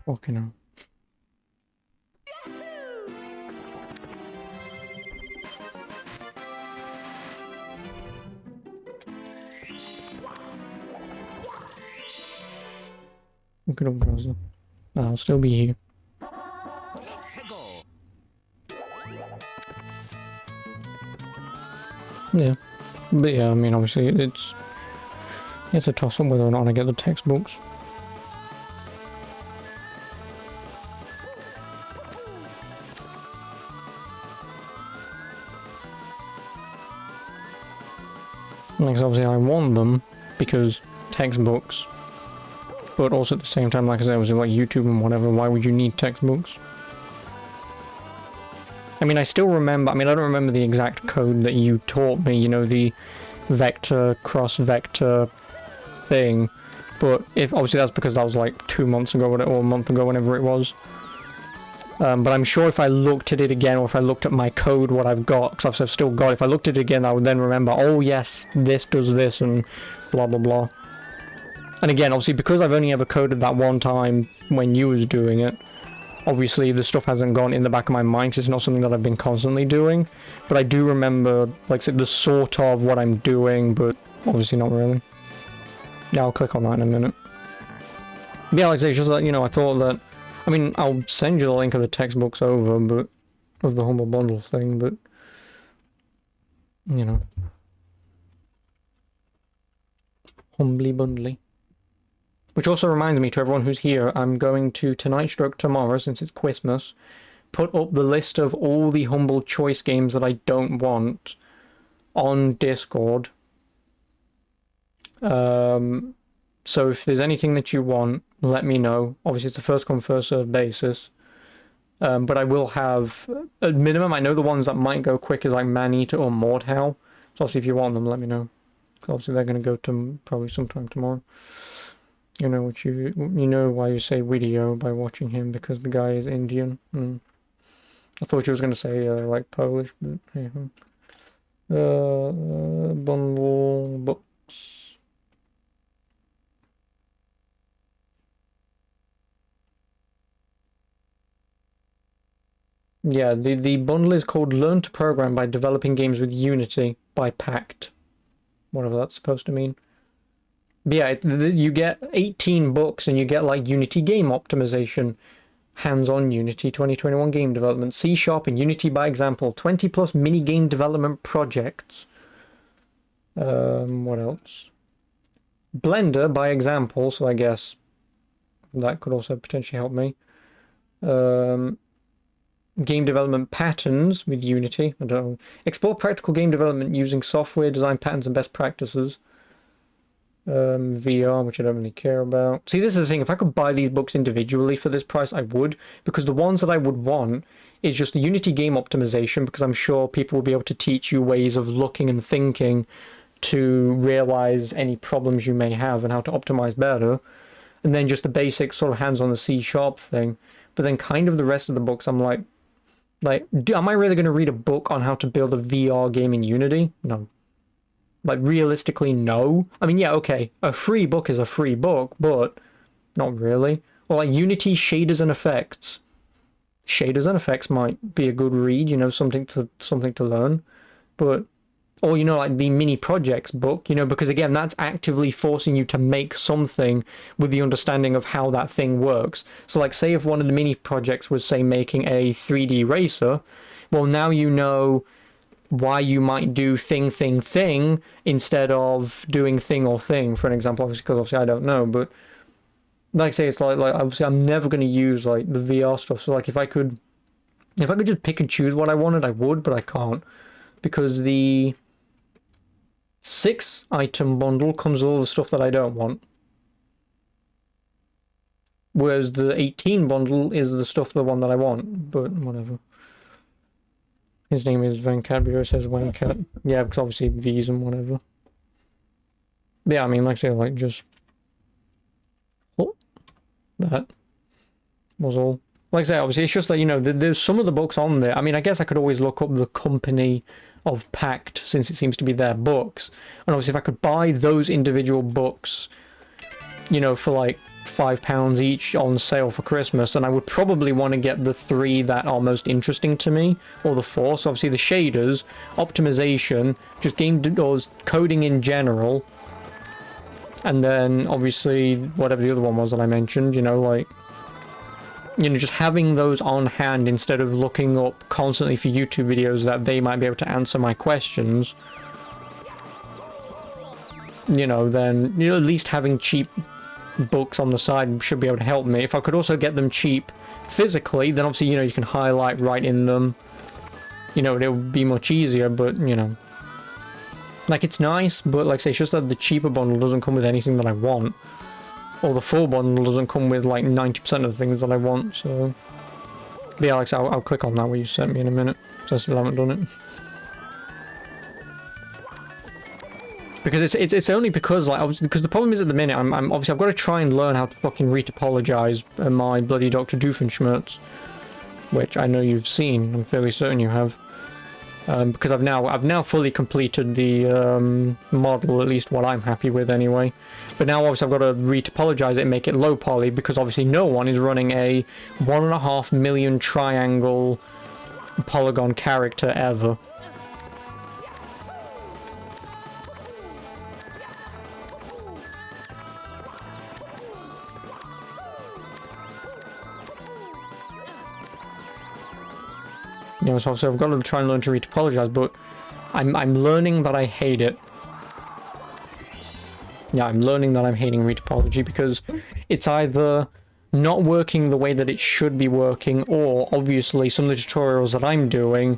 Fucking hell. Good old browser. I'll still be here. Yeah. But yeah, I mean obviously it's a toss-up whether or not I get the textbooks. Like, obviously I want them because textbooks, but also at the same time, like I said, was like YouTube and whatever, why would you need textbooks? I mean, I still remember, I mean, I don't remember the exact code that you taught me, you know, the vector, cross-vector thing, but if, obviously that's because that was like 2 months ago, or a month ago, whenever it was. But I'm sure if I looked at it again, or if I looked at my code, what I've got, because I've still got it, if I looked at it again, I would then remember, oh yes, this does this, and blah blah blah. And again, obviously, because I've only ever coded that one time when you was doing it, obviously the stuff hasn't gone in the back of my mind, 'cause it's not something that I've been constantly doing. But I do remember, like I said, the sort of what I'm doing, but obviously not really. Yeah, I'll click on that in a minute. Yeah, like I say, just that, you know, I thought that, I mean, I'll send you the link of the textbooks over, but of the Humble Bundle thing, but you know, humbly bundly. Which also reminds me, to everyone who's here, I'm going to tonight stroke tomorrow, since it's Christmas, put up the list of all the Humble Choice games that I don't want on Discord. So if there's anything that you want, let me know. Obviously, it's a first come, first served basis. But I will have, at minimum, I know the ones that might go quick is like Maneater or Mordhau. So obviously if you want them, let me know. Obviously they're going to go to probably sometime tomorrow. You know what you know why you say video by watching him, because the guy is Indian. I thought you was going to say like Polish, but hey. Bundle books. Yeah, the bundle is called Learn to Program by Developing Games with Unity by Pact. Whatever that's supposed to mean. But yeah, you get 18 books and you get like Unity game optimization, hands-on Unity 2021 game development, C# and Unity by example, 20 plus mini game development projects. What else? Blender by example, so I guess that could also potentially help me. Game development patterns with Unity. I don't know. Explore practical game development using software design patterns and best practices. VR, which I don't really care about. See, this is the thing. If I could buy these books individually for this price, I would, because the ones that I would want is just the Unity game optimization, because I'm sure people will be able to teach you ways of looking and thinking to realize any problems you may have and how to optimize better. And then just the basic sort of hands on the C# thing. But then kind of the rest of the books, I'm like, am I really going to read a book on how to build a VR game in Unity? No. Like, realistically, no. I mean, yeah, okay, a free book is a free book, but not really. Or like Unity shaders and effects. Shaders and effects might be a good read, you know, something to learn. But, or, you know, like the mini projects book, you know, because again, that's actively forcing you to make something with the understanding of how that thing works. So like, say if one of the mini projects was, say, making a 3D racer, well, now you know why you might do thing instead of doing thing or thing, for an example, obviously, because obviously I don't know, but like I say, it's like obviously I'm never going to use like the VR stuff. So like if I could just pick and choose what I wanted, I would, but I can't, because the 6-item bundle comes with all the stuff that I don't want, whereas the 18 bundle is the one that I want. But whatever. His name is Venkat, but says Venkat. Yeah, because obviously V's and whatever. Yeah, I mean, like I say, like, just... Oh, that was all. Like I say, obviously, it's just that, you know, there's some of the books on there. I mean, I guess I could always look up the company of Pact, since it seems to be their books. And obviously, if I could buy those individual books, you know, for like £5 each on sale for Christmas, and I would probably want to get the 3 that are most interesting to me, or the 4. So obviously the shaders, optimization, just game or coding in general, and then obviously whatever the other one was that I mentioned, you know, like, you know, just having those on hand instead of looking up constantly for YouTube videos that they might be able to answer my questions, you know, then, you know, at least having cheap books on the side should be able to help me. If I could also get them cheap physically, then obviously, you know, you can highlight right in them, you know, it would be much easier. But, you know, like, it's nice, but like I say, it's just that the cheaper bundle doesn't come with anything that I want, or the full bundle doesn't come with like 90% of the things that I want. So but yeah, like I say, I'll click on that where you sent me in a minute, so I still haven't done it. Because it's only because, like, obviously, because the problem is at the minute I'm obviously I've got to try and learn how to fucking retopologize my bloody Dr. Doofenshmirtz, which I know you've seen. I'm fairly certain you have, because I've now fully completed the model, at least what I'm happy with anyway. But now obviously I've got to retopologize it and make it low poly, because obviously no one is running a 1.5 million triangle polygon character ever. You know, so obviously I've got to try and learn to retopologize, but I'm learning that I hate it. Yeah, I'm learning that I'm hating retopology, because it's either not working the way that it should be working, or obviously some of the tutorials that I'm doing,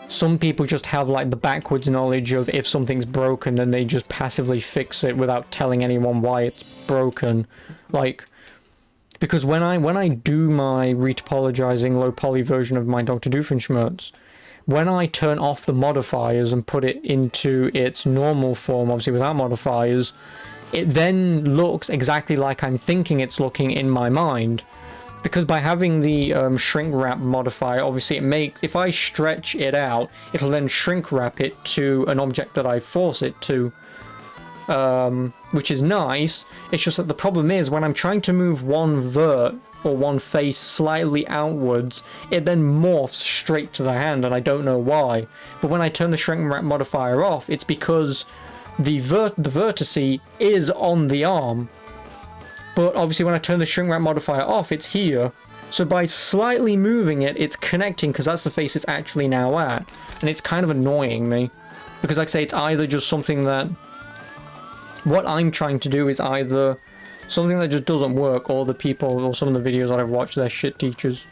some people just have like the backwards knowledge of if something's broken, then they just passively fix it without telling anyone why it's broken. Like, because when I do my retopologizing low poly version of my Dr. Doofenshmirtz, when I turn off the modifiers and put it into its normal form, obviously without modifiers, it then looks exactly like I'm thinking it's looking in my mind. Because by having the shrink wrap modifier, obviously it makes, if I stretch it out, it'll then shrink wrap it to an object that I force it to. Which is nice. It's just that the problem is when I'm trying to move one vert or one face slightly outwards, it then morphs straight to the hand, and I don't know why. But when I turn the shrink wrap modifier off, it's because the vertice is on the arm. But obviously when I turn the shrink wrap modifier off, it's here. So by slightly moving it, it's connecting, because that's the face it's actually now at. And it's kind of annoying me. Because like I say, it's either just something that... What I'm trying to do is either something that just doesn't work, or the people, or some of the videos that I've watched, they're shit teachers.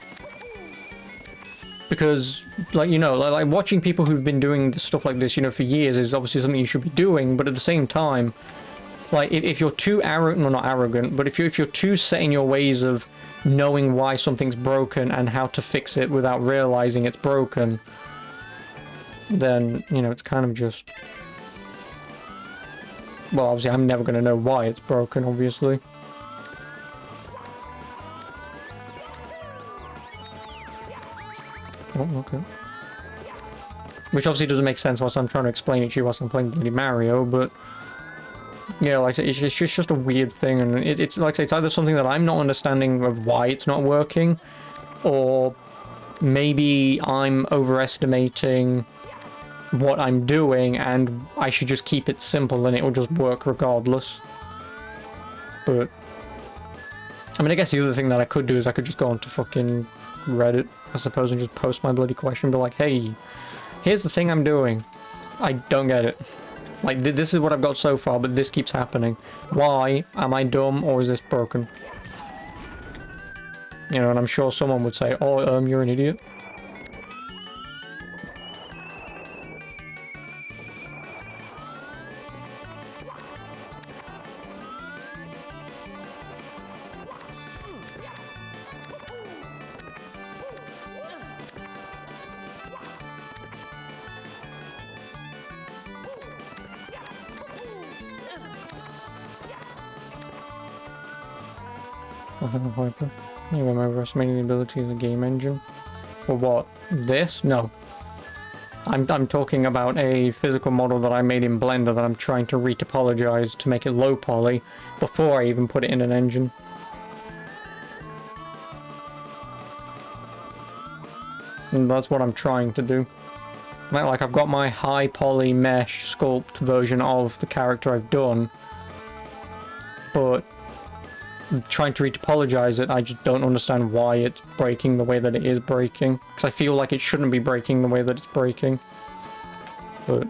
Because, like, you know, like watching people who've been doing stuff like this, you know, for years is obviously something you should be doing, but at the same time... Like, if you're too arrogant, well, not arrogant, but if you're too set in your ways of knowing why something's broken and how to fix it without realizing it's broken, then, you know, it's kind of just... Well, obviously, I'm never going to know why it's broken, obviously. Oh, okay. Which obviously doesn't make sense whilst I'm trying to explain it to you whilst I'm playing bloody Mario, but... Yeah, like I say, it's just a weird thing, and it's like I say, it's either something that I'm not understanding of why it's not working, or maybe I'm overestimating what I'm doing, and I should just keep it simple and it will just work regardless. But, I mean, I guess the other thing that I could do is I could just go onto fucking Reddit, I suppose, and just post my bloody question, be like, hey, here's the thing I'm doing. I don't get it. Like, this is what I've got so far, but this keeps happening. Why? Am I dumb, or is this broken? You know, and I'm sure someone would say, oh, you're an idiot. Hyper. You remember estimating the ability of the game engine? For what? This? No. I'm talking about a physical model that I made in Blender that I'm trying to retopologize to make it low poly before I even put it in an engine. And that's what I'm trying to do. Like I've got my high poly mesh sculpt version of the character I've done, but trying to retopologize it, I just don't understand why it's breaking the way that it is breaking. Because I feel like it shouldn't be breaking the way that it's breaking. But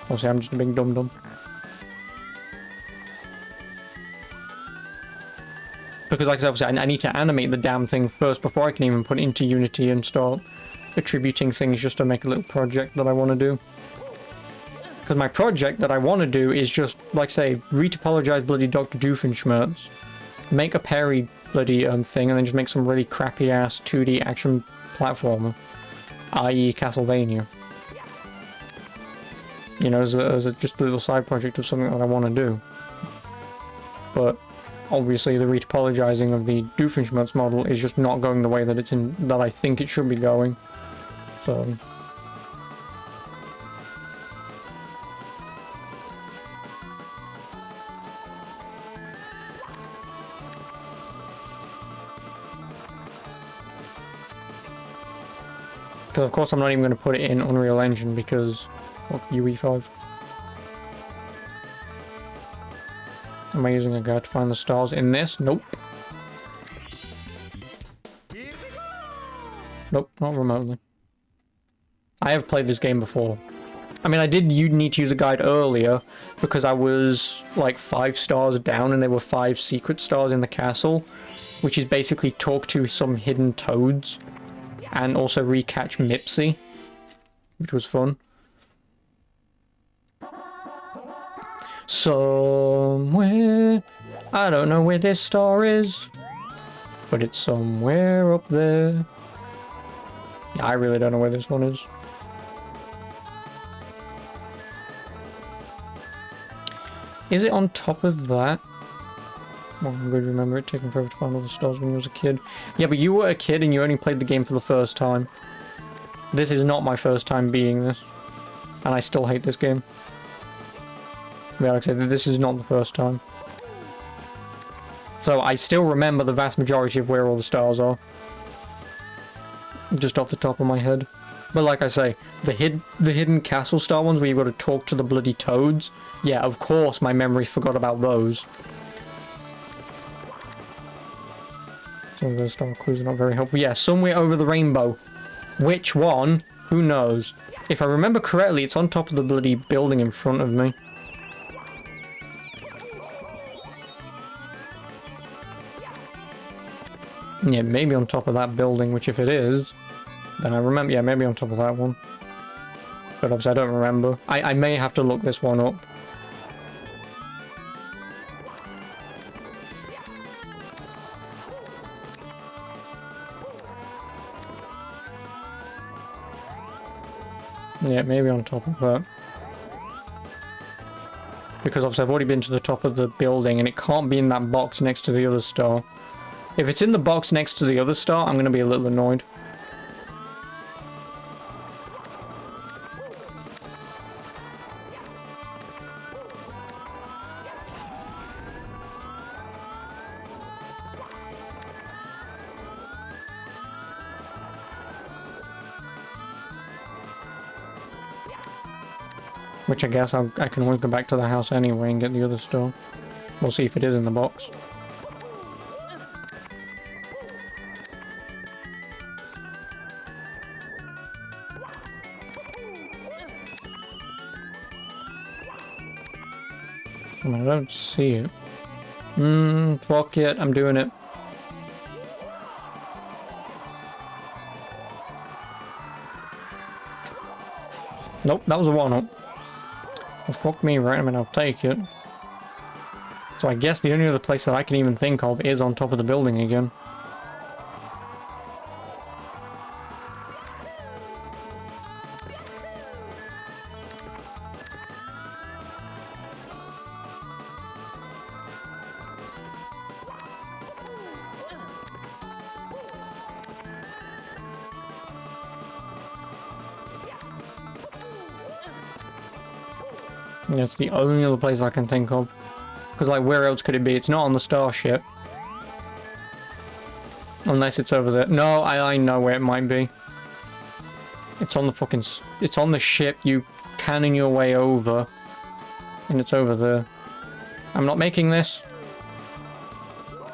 obviously I'm just a big dum-dum. Because like I said, obviously I need to animate the damn thing first before I can even put it into Unity and start attributing things just to make a little project that I want to do. Because my project that I want to do is just, like say, retopologize bloody Dr. Doofenshmirtz, make a parry bloody thing, and then just make some really crappy ass 2D action platformer, i.e. Castlevania. You know, as a just a little side project of something that I want to do. But obviously the retopologizing of the Doofenshmirtz model is just not going the way that that I think it should be going. So... Because of course I'm not even going to put it in Unreal Engine because of UE5. Am I using a guide to find the stars in this? Nope. Nope, not remotely. I have played this game before. I mean, I did need to use a guide earlier because I was like 5 stars down and there were 5 secret stars in the castle, which is basically talk to some hidden toads. And also recatch Mipsy, which was fun. Somewhere, I don't know where this star is, but it's somewhere up there. I really don't know where this one is. Is it on top of that? Well, I really remember it taking forever to find all the stars when you was a kid. Yeah, but you were a kid and you only played the game for the first time. This is not my first time being this. And I still hate this game. Yeah, like I said, this is not the first time. So I still remember the vast majority of where all the stars are. Just off the top of my head. But like I say, the hidden castle star ones where you've got to talk to the bloody toads. Yeah, of course my memory forgot about those. Some of those star clues are not very helpful. Yeah, somewhere over the rainbow. Which one? Who knows? If I remember correctly, it's on top of the bloody building in front of me. Yeah, maybe on top of that building, which if it is, then I remember, yeah, maybe on top of that one. But obviously I don't remember. I may have to look this one up. Yeah, maybe on top of that. Because obviously I've already been to the top of the building and it can't be in that box next to the other star. If it's in the box next to the other star, I'm going to be a little annoyed. Which I guess I can always go back to the house anyway and get the other star. We'll see if it is in the box. I mean, I don't see it. Fuck it, I'm doing it. Nope, that was a one-up. Well, fuck me, right? I mean, I'll take it. So I guess the only other place that I can even think of is on top of the building again. Yeah, it's the only other place I can think of. Because, like, where else could it be? It's not on the starship. Unless it's over there. No, I know where it might be. It's on the fucking... It's on the ship. You cannon your way over. And it's over there. I'm not making this.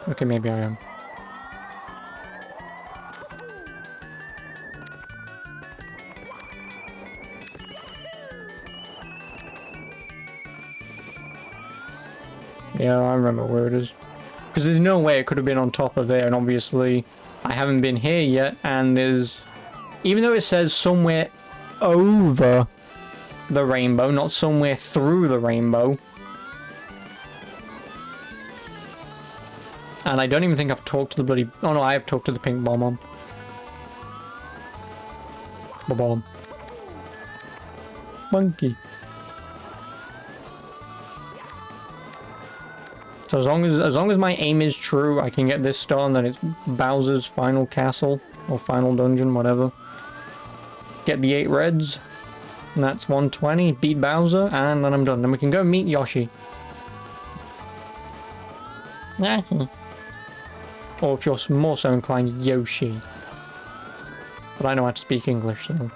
Okay, maybe I am. Yeah, I remember where it is. Because there's no way it could have been on top of there, and obviously I haven't been here yet, and there's... Even though it says somewhere over the rainbow, not somewhere through the rainbow. And I don't even think I've talked to the bloody... Oh no, I have talked to the pink bomb. Bomb. Monkey. So as long as my aim is true, I can get this star, and then it's Bowser's final castle or final dungeon, whatever. Get the 8 reds, and that's 120. Beat Bowser, and then I'm done. Then we can go meet Yoshi. Or if you're more so inclined, Yoshi. But I know how to speak English, so...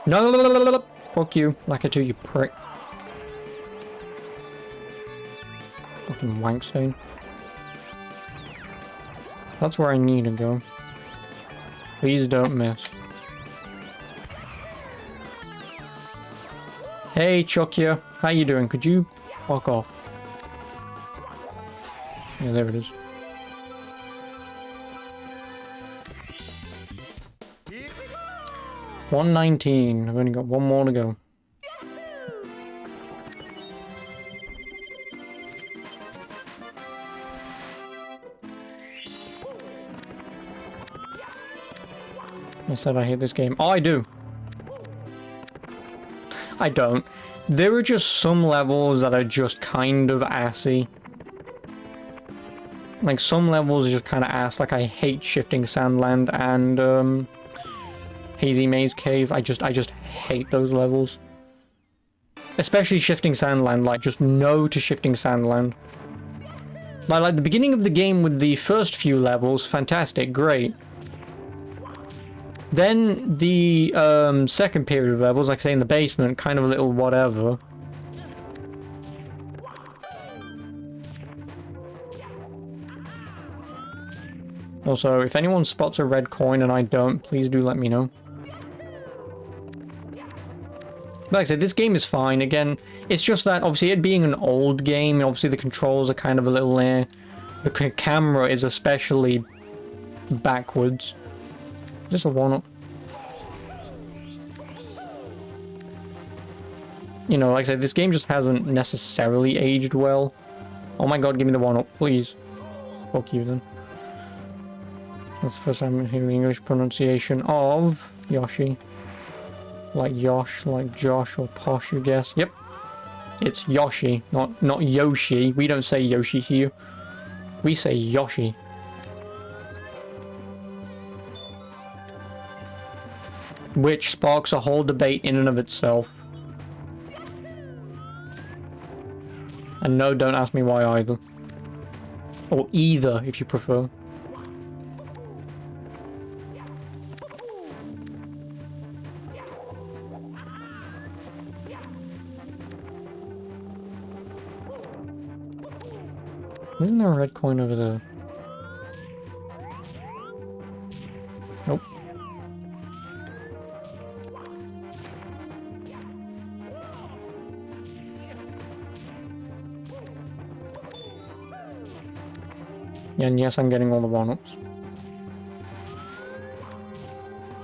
No, fuck you, Lakitu, you prick. Fucking wankstein. That's where I need to go. Please don't miss. Hey, Chuckya, how you doing? Could you fuck off? Yeah, there it is. Here we go. 119. I've only got one more to go. I said I hate this game. Oh, I do. I don't. There are just some levels that are just kind of assy. Like, some levels are just kind of ass. Like, I hate Shifting Sandland and, Hazy Maze Cave. I just hate those levels. Especially Shifting Sandland. Like, just no to Shifting Sandland. Like the beginning of the game with the first few levels, fantastic, great. Then the second period of levels, like say in the basement, kind of a little whatever. Also, if anyone spots a red coin and I don't, please do let me know. Like I said, this game is fine. Again, it's just that obviously it being an old game, obviously the controls are kind of a little the camera is especially backwards. Just a one-up. You know, like I said, this game just hasn't necessarily aged well. Oh my god, give me the one-up, please. Fuck you then. That's the first time I'm hearing English pronunciation of Yoshi. Like Yosh, like Josh or Posh, you guess. Yep. It's Yoshi, not Yoshi. We don't say Yoshi here. We say Yoshi. Which sparks a whole debate in and of itself. And no, don't ask me why either. Or either, if you prefer. Isn't there a red coin over there? Nope. Yeah, and yes, I'm getting all the one-ups.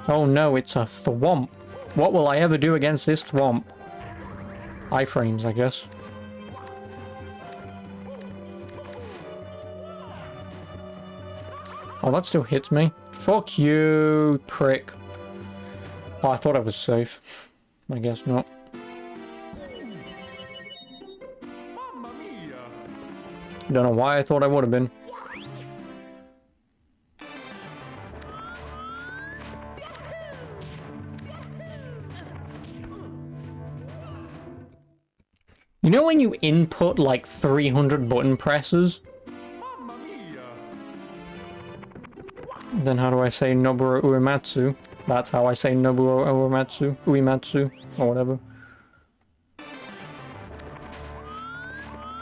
Oh no, it's a thwomp. What will I ever do against this thwomp? Iframes, I guess. Oh, that still hits me. Fuck you, prick. Oh, I thought I was safe. I guess not. Mamma mia. Don't know why I thought I would have been. You know when you input like 300 button presses? Mamma mia. Then how do I say Nobuo Uematsu? That's how I say Nobuo Uematsu, or whatever.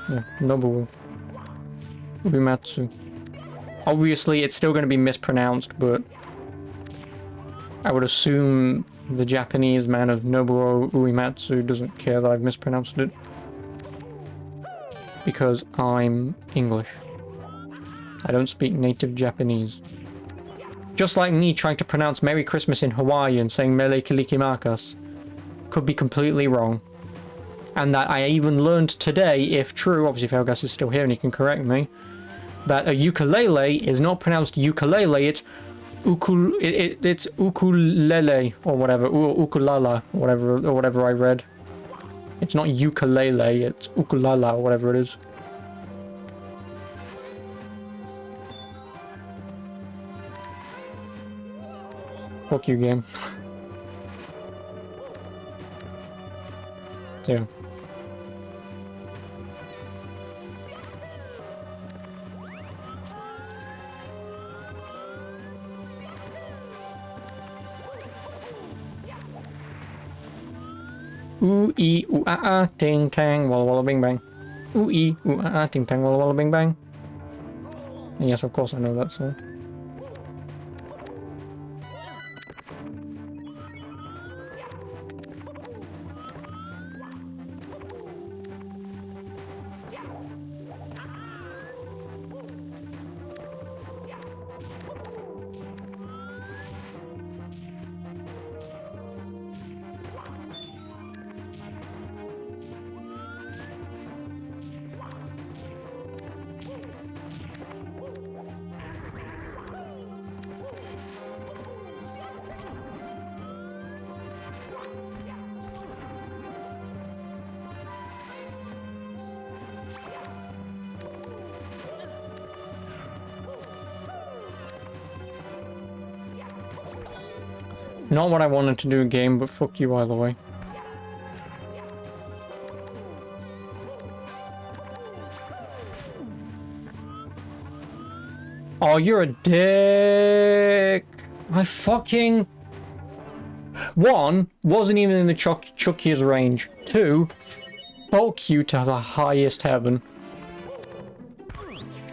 Yeah, Nobuo Uematsu. Obviously, it's still going to be mispronounced, but I would assume the Japanese man of Nobuo Uematsu doesn't care that I've mispronounced it. Because I'm English. I don't speak native Japanese. Just like me trying to pronounce Merry Christmas in Hawaiian, saying Mele Kalikimakas. Could be completely wrong. And that I even learned today, if true, obviously if Elgas is still here and he can correct me, that a ukulele is not pronounced ukulele, it's it's ukulele, or whatever, ukulala, or whatever I read. It's not ukulele, it's ukulala, or whatever it is. Fuck you, game. So. Ooh ee ooh ah ah ting tang walla walla bing bang. Ooh ee ooh ah ah ting tang walla walla bing bang. And yes, of course I know that song. Not what I wanted to do game, but fuck you either way. Oh, you're a dick. I fucking... 1, wasn't even in the Chucky's range. 2, fuck you to the highest heaven.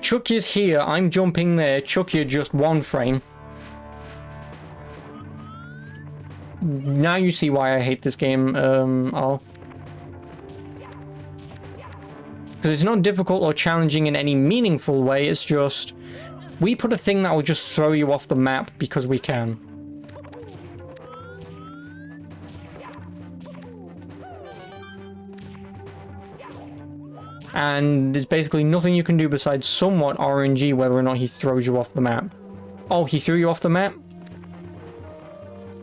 Chucky's here, I'm jumping there, Chucky just 1 frame. Now you see why I hate this game, Al. Because it's not difficult or challenging in any meaningful way, it's just... we put a thing that will just throw you off the map because we can. And there's basically nothing you can do besides somewhat RNG whether or not he throws you off the map. Oh, he threw you off the map?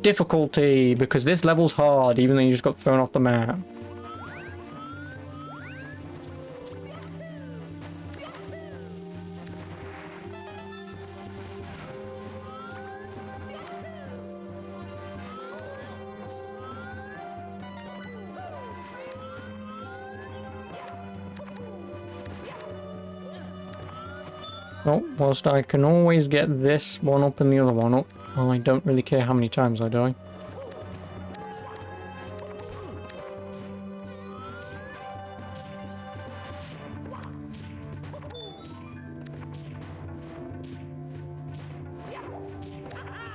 Difficulty, because this level's hard even though you just got thrown off the map. Oh, whilst I can always get this one up and the other one up, I don't really care how many times I die.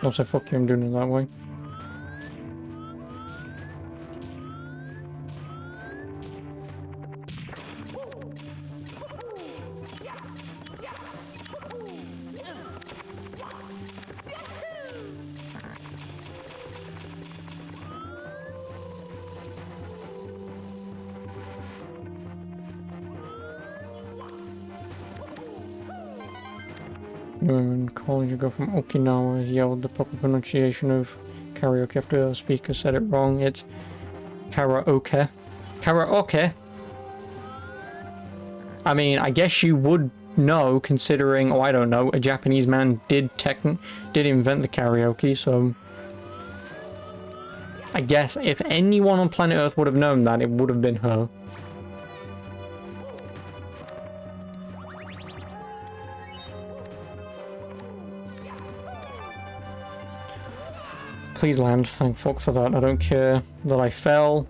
Also, fuck you, I'm doing it that way. In college, you go from Okinawa, yelled the proper pronunciation of karaoke after a speaker said it wrong. It's karaoke. Karaoke? I mean, I guess you would know, considering, oh, I don't know, a Japanese man did invent the karaoke, so... I guess if anyone on planet Earth would have known that, it would have been her. Please land, thank fuck for that. I don't care that I fell.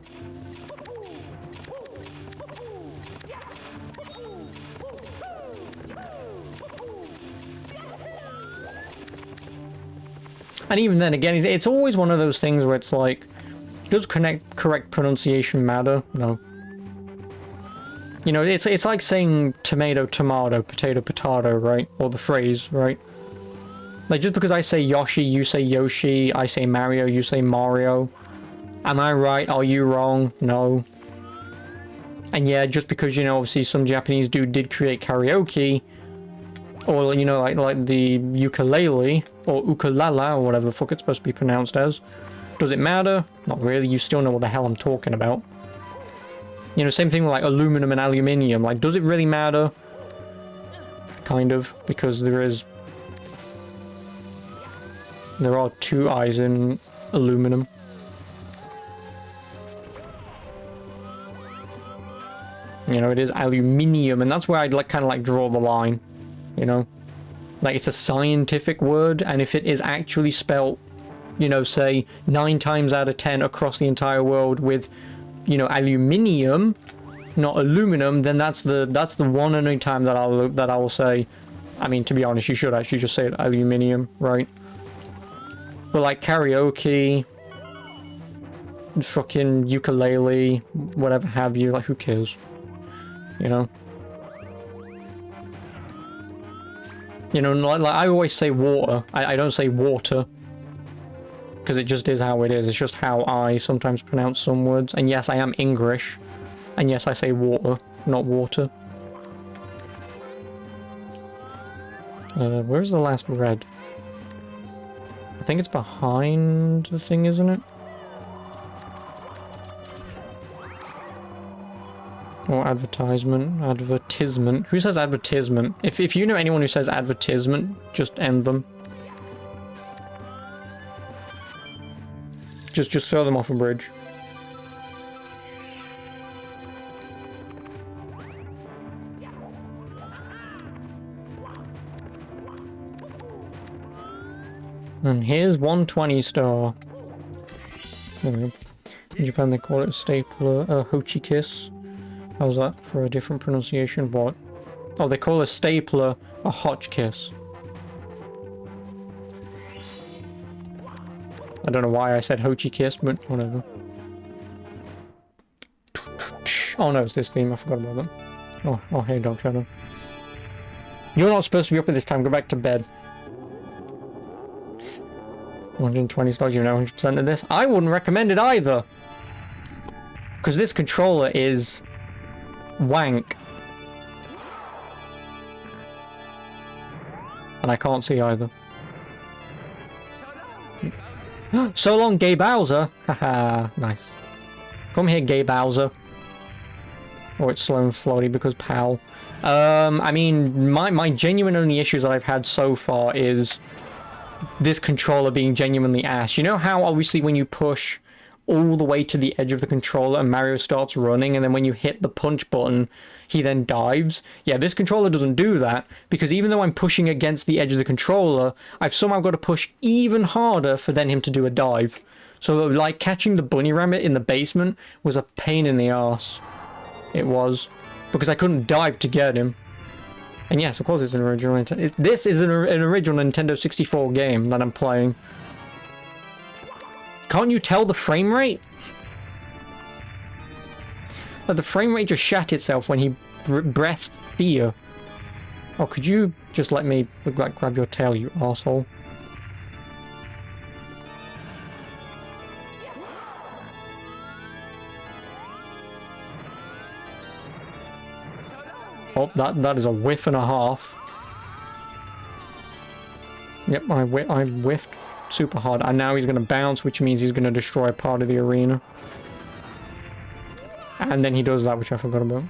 And even then, again, it's always one of those things where it's like, does correct pronunciation matter? No. You know, it's like saying tomato, tomato, potato, potato, right? Or the phrase, right? Like, just because I say Yoshi, you say Yoshi, I say Mario, you say Mario. Am I right? Are you wrong? No. And yeah, just because, you know, obviously some Japanese dude did create karaoke, or, you know, like the ukulele, or ukulala, or whatever the fuck it's supposed to be pronounced as. Does it matter? Not really, you still know what the hell I'm talking about. You know, same thing with like aluminum and aluminium. Like, does it really matter? Kind of, because there are 2 eyes in aluminum. You know, it is aluminium, and that's where I'd like kind of like draw the line. You know, like it's a scientific word, and if it is actually spelt, you know, say 9 times out of 10 across the entire world with, you know, aluminium, not aluminum, then that's the one and only time that I will say. I mean, to be honest, you should actually just say it, aluminium, right? But like karaoke, fucking ukulele, whatever have you, like who cares? You know? You know, like I always say water. I don't say water. Because it just is how it is. It's just how I sometimes pronounce some words. And yes, I am English. And yes, I say water, not water. Where's the last red? I think it's behind the thing, isn't it? Or advertisement. Advertisement. Who says advertisement? If you know anyone who says advertisement, just end them. Just throw them off a bridge. And here's 120 star. There we go. In Japan they call it a stapler, Hochi kiss. How's that for a different pronunciation? What? Oh, they call a stapler a Hotchkiss. I don't know why I said Hochi kiss, but whatever. Oh no, it's this theme. I forgot about that. Oh, hey, Dog Shadow. You're not supposed to be up at this time. Go back to bed. 120 stars, you know 100% of this. I wouldn't recommend it either. Because this controller is wank. And I can't see either. So long, Gay Bowser! Haha, nice. Come here, Gay Bowser. Oh, it's slow and floaty because PAL. I mean, my genuine only issues that I've had so far is this controller being genuinely ass. You know how obviously when you push all the way to the edge of the controller and Mario starts running, and then when you hit the punch button, he then dives? Yeah, this controller doesn't do that, because even though I'm pushing against the edge of the controller, I've somehow got to push even harder for then him to do a dive. So, like, catching the bunny rabbit in the basement was a pain in the arse. It was. Because I couldn't dive to get him. And yes, of course it's an original... This is an original Nintendo 64 game that I'm playing. Can't you tell the frame rate? Like, the frame rate just shat itself when he breathed fear. Oh, could you just let me, like, grab your tail, you arsehole? Oh, that is a whiff and a half. Yep, I whiffed super hard. And now he's going to bounce, which means he's going to destroy a part of the arena. And then he does that, which I forgot about.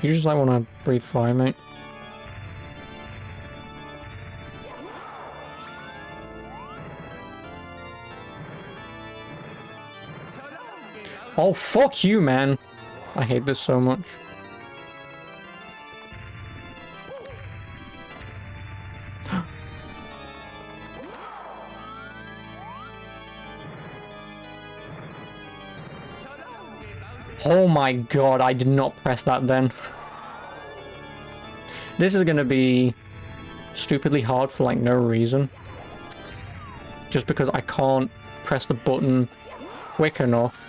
You just, like, want to breathe fire, mate? Oh, fuck you, man. I hate this so much. Oh my god, I did not press that then. This is gonna be stupidly hard for, like, no reason. Just because I can't press the button quick enough.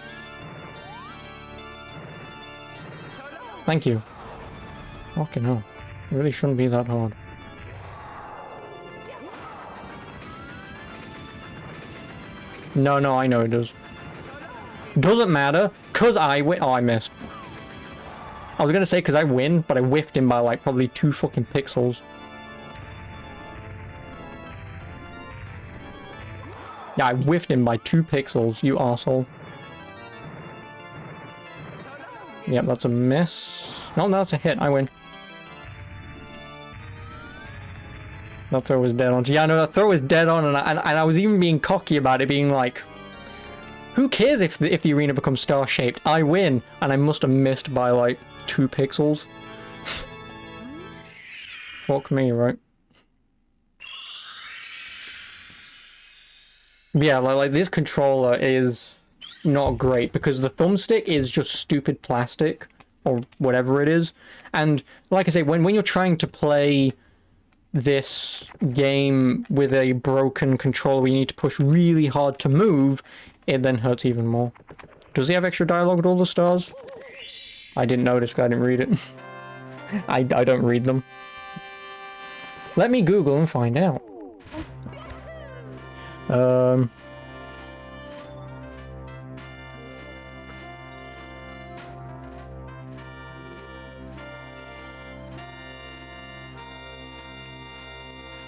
Thank you. Fucking hell. It really shouldn't be that hard. No, I know it does. Doesn't matter, cause I win. Oh, I missed. I was gonna say cause I win, but I whiffed him by, like, probably 2 fucking pixels. Yeah, I whiffed him by 2 pixels, you arsehole. Yep, that's a miss. No, that's a hit. I win. That throw was dead on. Yeah, no, that throw was dead on, and I was even being cocky about it, being like, who cares if the arena becomes star-shaped? I win, and I must have missed by, like, 2 pixels. Fuck me, right? Yeah, like this controller is not great because the thumbstick is just stupid plastic or whatever it is. And like I say, when you're trying to play this game with a broken controller where you need to push really hard to move, it then hurts even more. Does he have extra dialogue with all the stars? I didn't notice, I didn't read it. I don't read them. Let me Google and find out.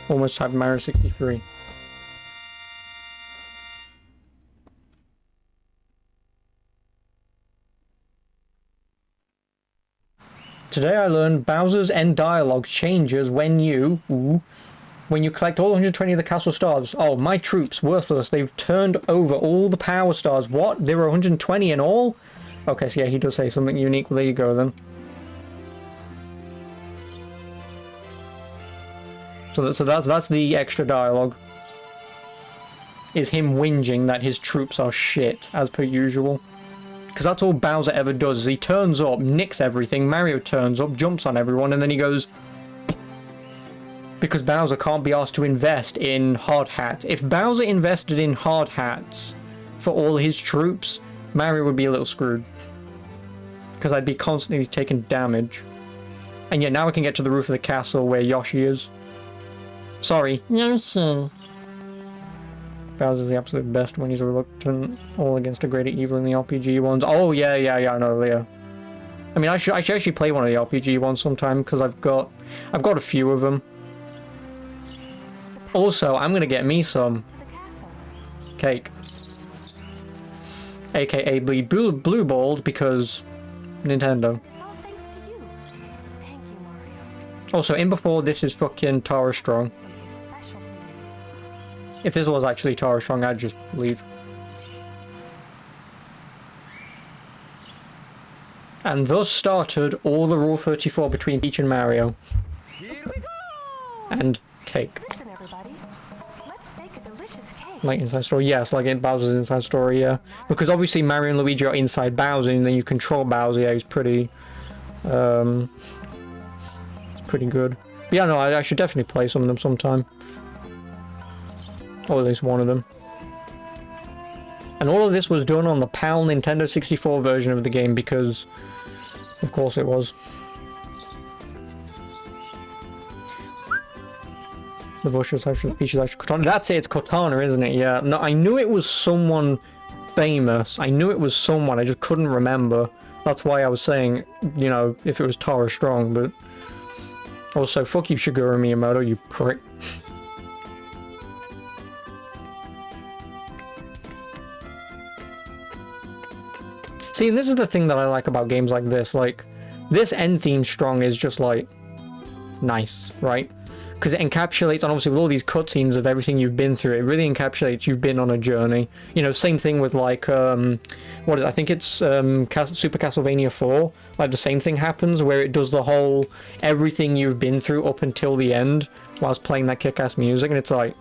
Almost have Mario 63. Today I learned Bowser's end dialogue changes when you collect all 120 of the castle stars. Oh, my troops, worthless. They've turned over all the power stars. What? There were 120 in all? Okay, so yeah, he does say something unique. Well, there you go then. So that's the extra dialogue. Is him whinging that his troops are shit, as per usual. Because that's all Bowser ever does, is he turns up, nicks everything, Mario turns up, jumps on everyone, and then he goes... Because Bowser can't be asked to invest in hard hats. If Bowser invested in hard hats for all his troops, Mario would be a little screwed. Because I'd be constantly taking damage. And yet now I can get to the roof of the castle where Yoshi is. Sorry. Yoshi. Bowser's the absolute best when he's reluctant, all against a greater evil in the RPG ones. Oh, yeah, I know, yeah. I mean, I should actually play one of the RPG ones sometime, because I've got a few of them. Also, I'm gonna get me some cake. AKA Blue Balled, because Nintendo. It's all thanks to you. Thank you, Mario. Also, in before this is fucking Tara Strong. Something special for me. If this was actually Tara Strong, I'd just leave. And thus started all the Rule 34 between Peach and Mario. Here we go! And cake. Listen, everybody. Let's bake a delicious cake. Like Inside Story, yes, like in Bowser's Inside Story, yeah. Because obviously Mario and Luigi are inside Bowser, and then you control Bowser, yeah, he's pretty... it's pretty good. But yeah, no, I should definitely play some of them sometime. Or at least one of them. And all of this was done on the PAL Nintendo 64 version of the game, because... Of course it was. The bush is actually Peach is actually Cortana. That's it, it's Cortana, isn't it? Yeah. No, I knew it was someone famous. I knew it was someone, I just couldn't remember. That's why I was saying, you know, if it was Tara Strong, but... Also, fuck you, Shigeru Miyamoto, you prick. See, and this is the thing that I like about games like this. Like, this end theme strong is just, like, nice, right? Because it encapsulates, and obviously with all these cutscenes of everything you've been through, it really encapsulates you've been on a journey. You know, same thing with, like, what is it? I think it's Super Castlevania 4. Like, the same thing happens, where it does the whole, everything you've been through up until the end, whilst playing that kick-ass music, and it's like,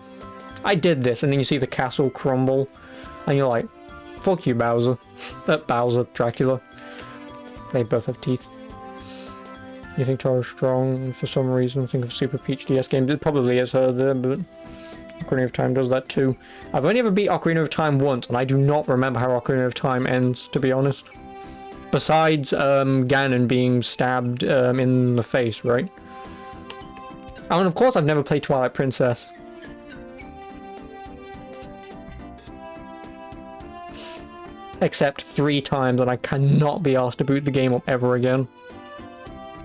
I did this, and then you see the castle crumble, and you're like, fuck you, Bowser. Bowser, Dracula. They both have teeth. You think Tara's strong for some reason? Think of Super Peach DS games. It probably is her there, but Ocarina of Time does that too. I've only ever beat Ocarina of Time once, and I do not remember how Ocarina of Time ends, to be honest. Besides Ganon being stabbed in the face, right? And of course I've never played Twilight Princess. Except 3 times, and I cannot be asked to boot the game up ever again.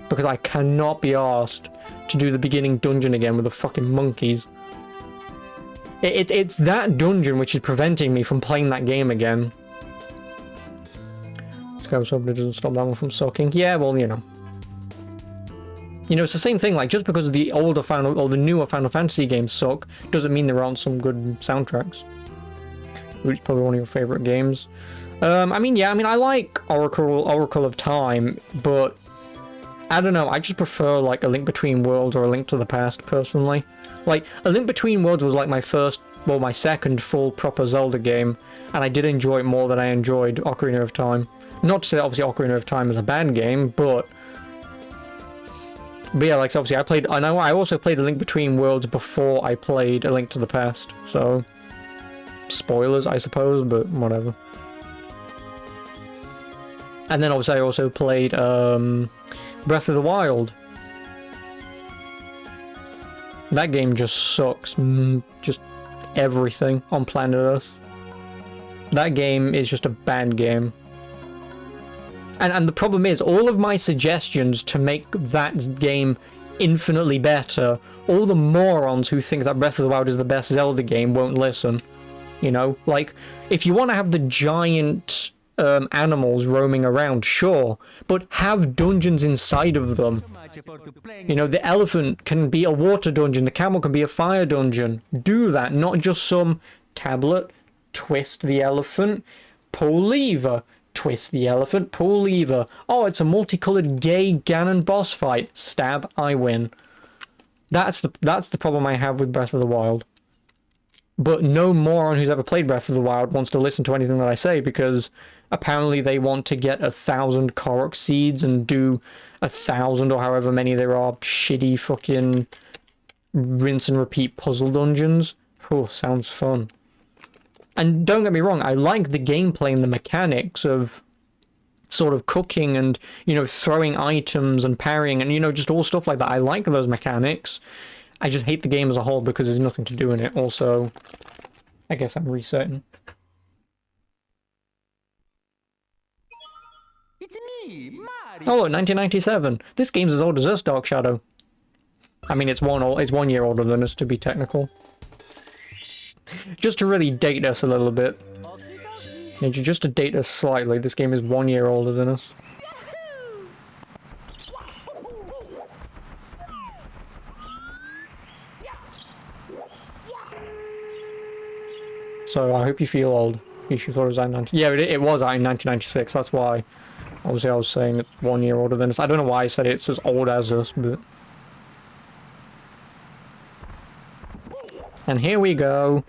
Because I cannot be asked to do the beginning dungeon again with the fucking monkeys. It's that dungeon which is preventing me from playing that game again. Sky was hoping it doesn't stop that one from sucking. Yeah, well, you know. You know, it's the same thing, like, just because the older Final, or the newer Final Fantasy games suck, doesn't mean there aren't some good soundtracks. Which is probably one of your favorite games. I mean, yeah, I mean, I like Oracle of Time, but I don't know, I just prefer, like, A Link Between Worlds or A Link to the Past, personally. Like, A Link Between Worlds was, like, my first, well, my second full proper Zelda game, and I did enjoy it more than I enjoyed Ocarina of Time. Not to say that, obviously, Ocarina of Time is a bad game, but yeah, like, so obviously, I also played A Link Between Worlds before I played A Link to the Past, so... Spoilers, I suppose, but whatever. And then obviously I also played Breath of the Wild. That game just sucks. Just everything on planet Earth. That game is just a bad game. And the problem is, all of my suggestions to make that game infinitely better, all the morons who think that Breath of the Wild is the best Zelda game won't listen. You know, like, if you want to have the giant animals roaming around, sure, but have dungeons inside of them. You know, the elephant can be a water dungeon, the camel can be a fire dungeon. Do that, not just some tablet, twist the elephant, pull lever, twist the elephant, pull lever. Oh, it's a multicolored gay Ganon boss fight. Stab, I win. That's the problem I have with Breath of the Wild. But no moron who's ever played Breath of the Wild wants to listen to anything that I say, because apparently they want to get 1,000 Korok seeds and do 1,000 or however many there are shitty fucking rinse and repeat puzzle dungeons. Oh, sounds fun. And don't get me wrong, I like the gameplay and the mechanics of sort of cooking and, you know, throwing items and parrying and, you know, just all stuff like that. I like those mechanics. I just hate the game as a whole because there's nothing to do in it. Also, I guess I'm resetting. It's me, Mario. Oh, look, 1997. This game's as old as us, Dark Shadow. I mean, it's 1 year older than us, to be technical. Just to really date us a little bit. Yeah, just to date us slightly, this game is 1 year older than us. So I hope you feel old. You should thought it was out in 19... Yeah, it was out in 1996, that's why. Obviously I was saying it's 1 year older than us. I don't know why I said it's as old as us, but... And here we go.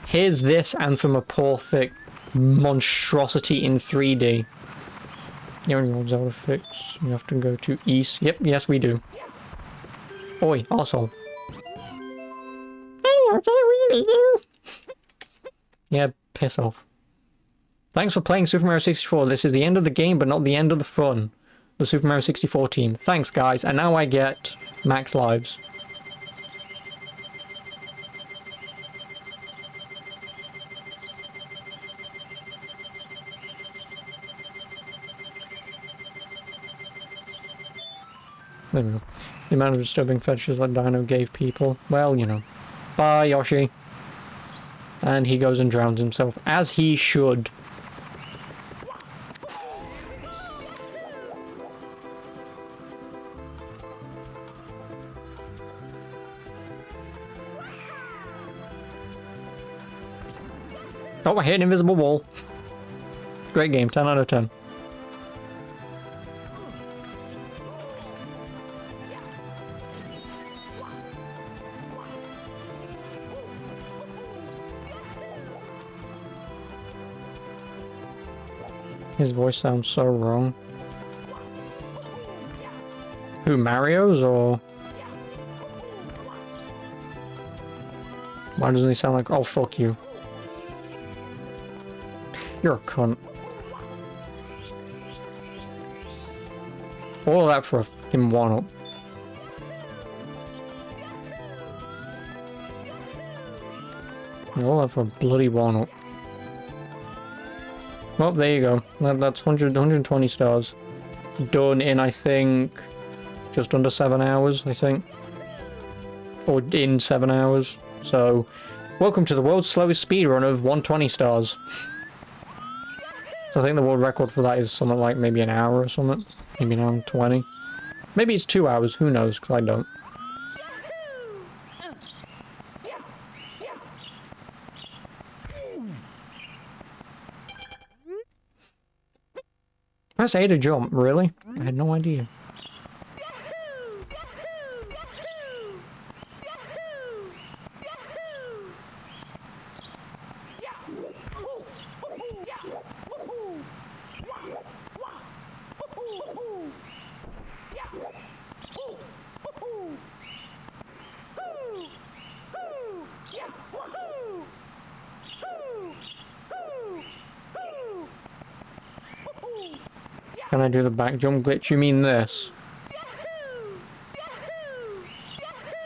Here's this anthropomorphic monstrosity in 3D. You only want Zelda fix. You have to go to east. Yep, yes we do. Oi, arsehole. Yeah, piss off. Thanks for playing Super Mario 64. This is the end of the game, but not the end of the fun. The Super Mario 64 team. Thanks, guys. And now I get max lives. There we go. The amount of disturbing fetishes that Dino gave people. Well, you know. Bye, Yoshi. And he goes and drowns himself, as he should. Oh, I hit an invisible wall. Great game, 10 out of 10. His voice sounds so wrong. Who, Mario's, or...? Why doesn't he sound like, oh, fuck you? You're a cunt. All of that for a fucking one-up. All that for a bloody one-up. Well, there you go. That's 120 stars. Done in, I think, just under 7 hours, I think. Or in 7 hours. So, welcome to the world's slowest speedrun of 120 stars. So I think the world record for that is something like maybe an hour or something. Maybe an hour and 20. Maybe it's 2 hours, who knows, because I don't. Press A to jump, really? I had no idea. Can I do the back jump glitch? You mean this?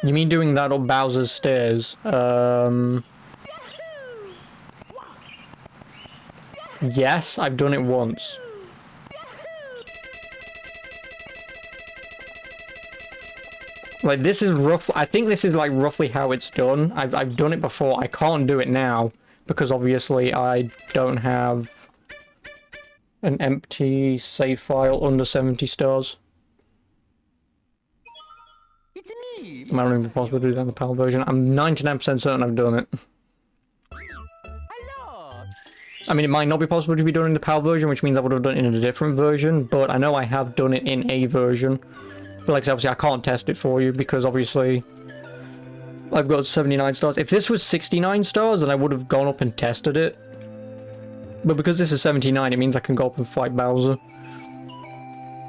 You mean doing that up Bowser's stairs? Yes, I've done it once. Like, this is rough. I think this is like roughly how it's done. I've done it before. I can't do it now because obviously I don't have an empty save file under 70 stars. It's me. It might not even be possible to do that in the PAL version. I'm 99% certain I've done it. Hello. I mean, it might not be possible to be done in the PAL version, which means I would have done it in a different version, but I know I have done it in a version. But like I said, obviously I can't test it for you because obviously I've got 79 stars. If this was 69 stars, then I would have gone up and tested it. But because this is 79, it means I can go up and fight Bowser.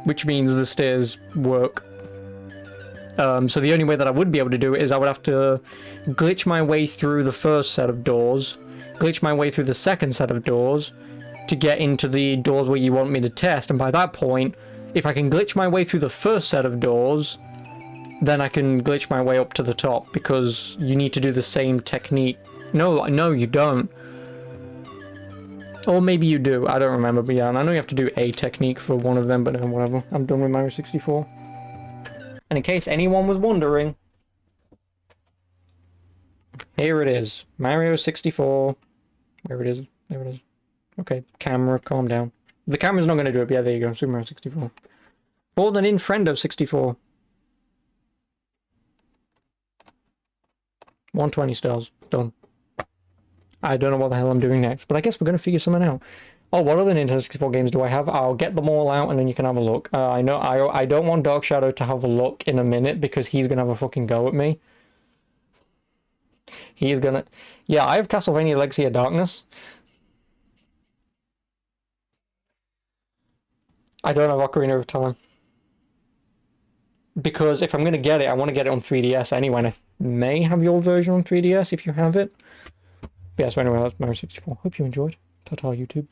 Which means the stairs work. So the only way that I would be able to do it is I would have to glitch my way through the first set of doors, glitch my way through the second set of doors to get into the doors where you want me to test, and by that point, if I can glitch my way through the first set of doors, then I can glitch my way up to the top, because you need to do the same technique. No, you don't. Or maybe you do, I don't remember, but yeah, and I know you have to do a technique for one of them, but no, whatever. I'm done with Mario 64. And in case anyone was wondering, here it is. Mario 64. Where it is. There it is. Okay, camera, calm down. The camera's not going to do it, but yeah, there you go. Super Mario 64. More than in Friendo 64. 120 stars. Done. I don't know what the hell I'm doing next, but I guess we're going to figure something out. Oh, what other Nintendo 64 games do I have? I'll get them all out and then you can have a look. I know I don't want Dark Shadow to have a look in a minute because he's going to have a fucking go at me. He's going to... Yeah, I have Castlevania Legacy of Darkness. I don't have Ocarina of Time. Because if I'm going to get it, I want to get it on 3DS anyway, and I may have your version on 3DS if you have it. But yeah, so anyway, that's Mario 64. Hope you enjoyed. Ta-ta, YouTube.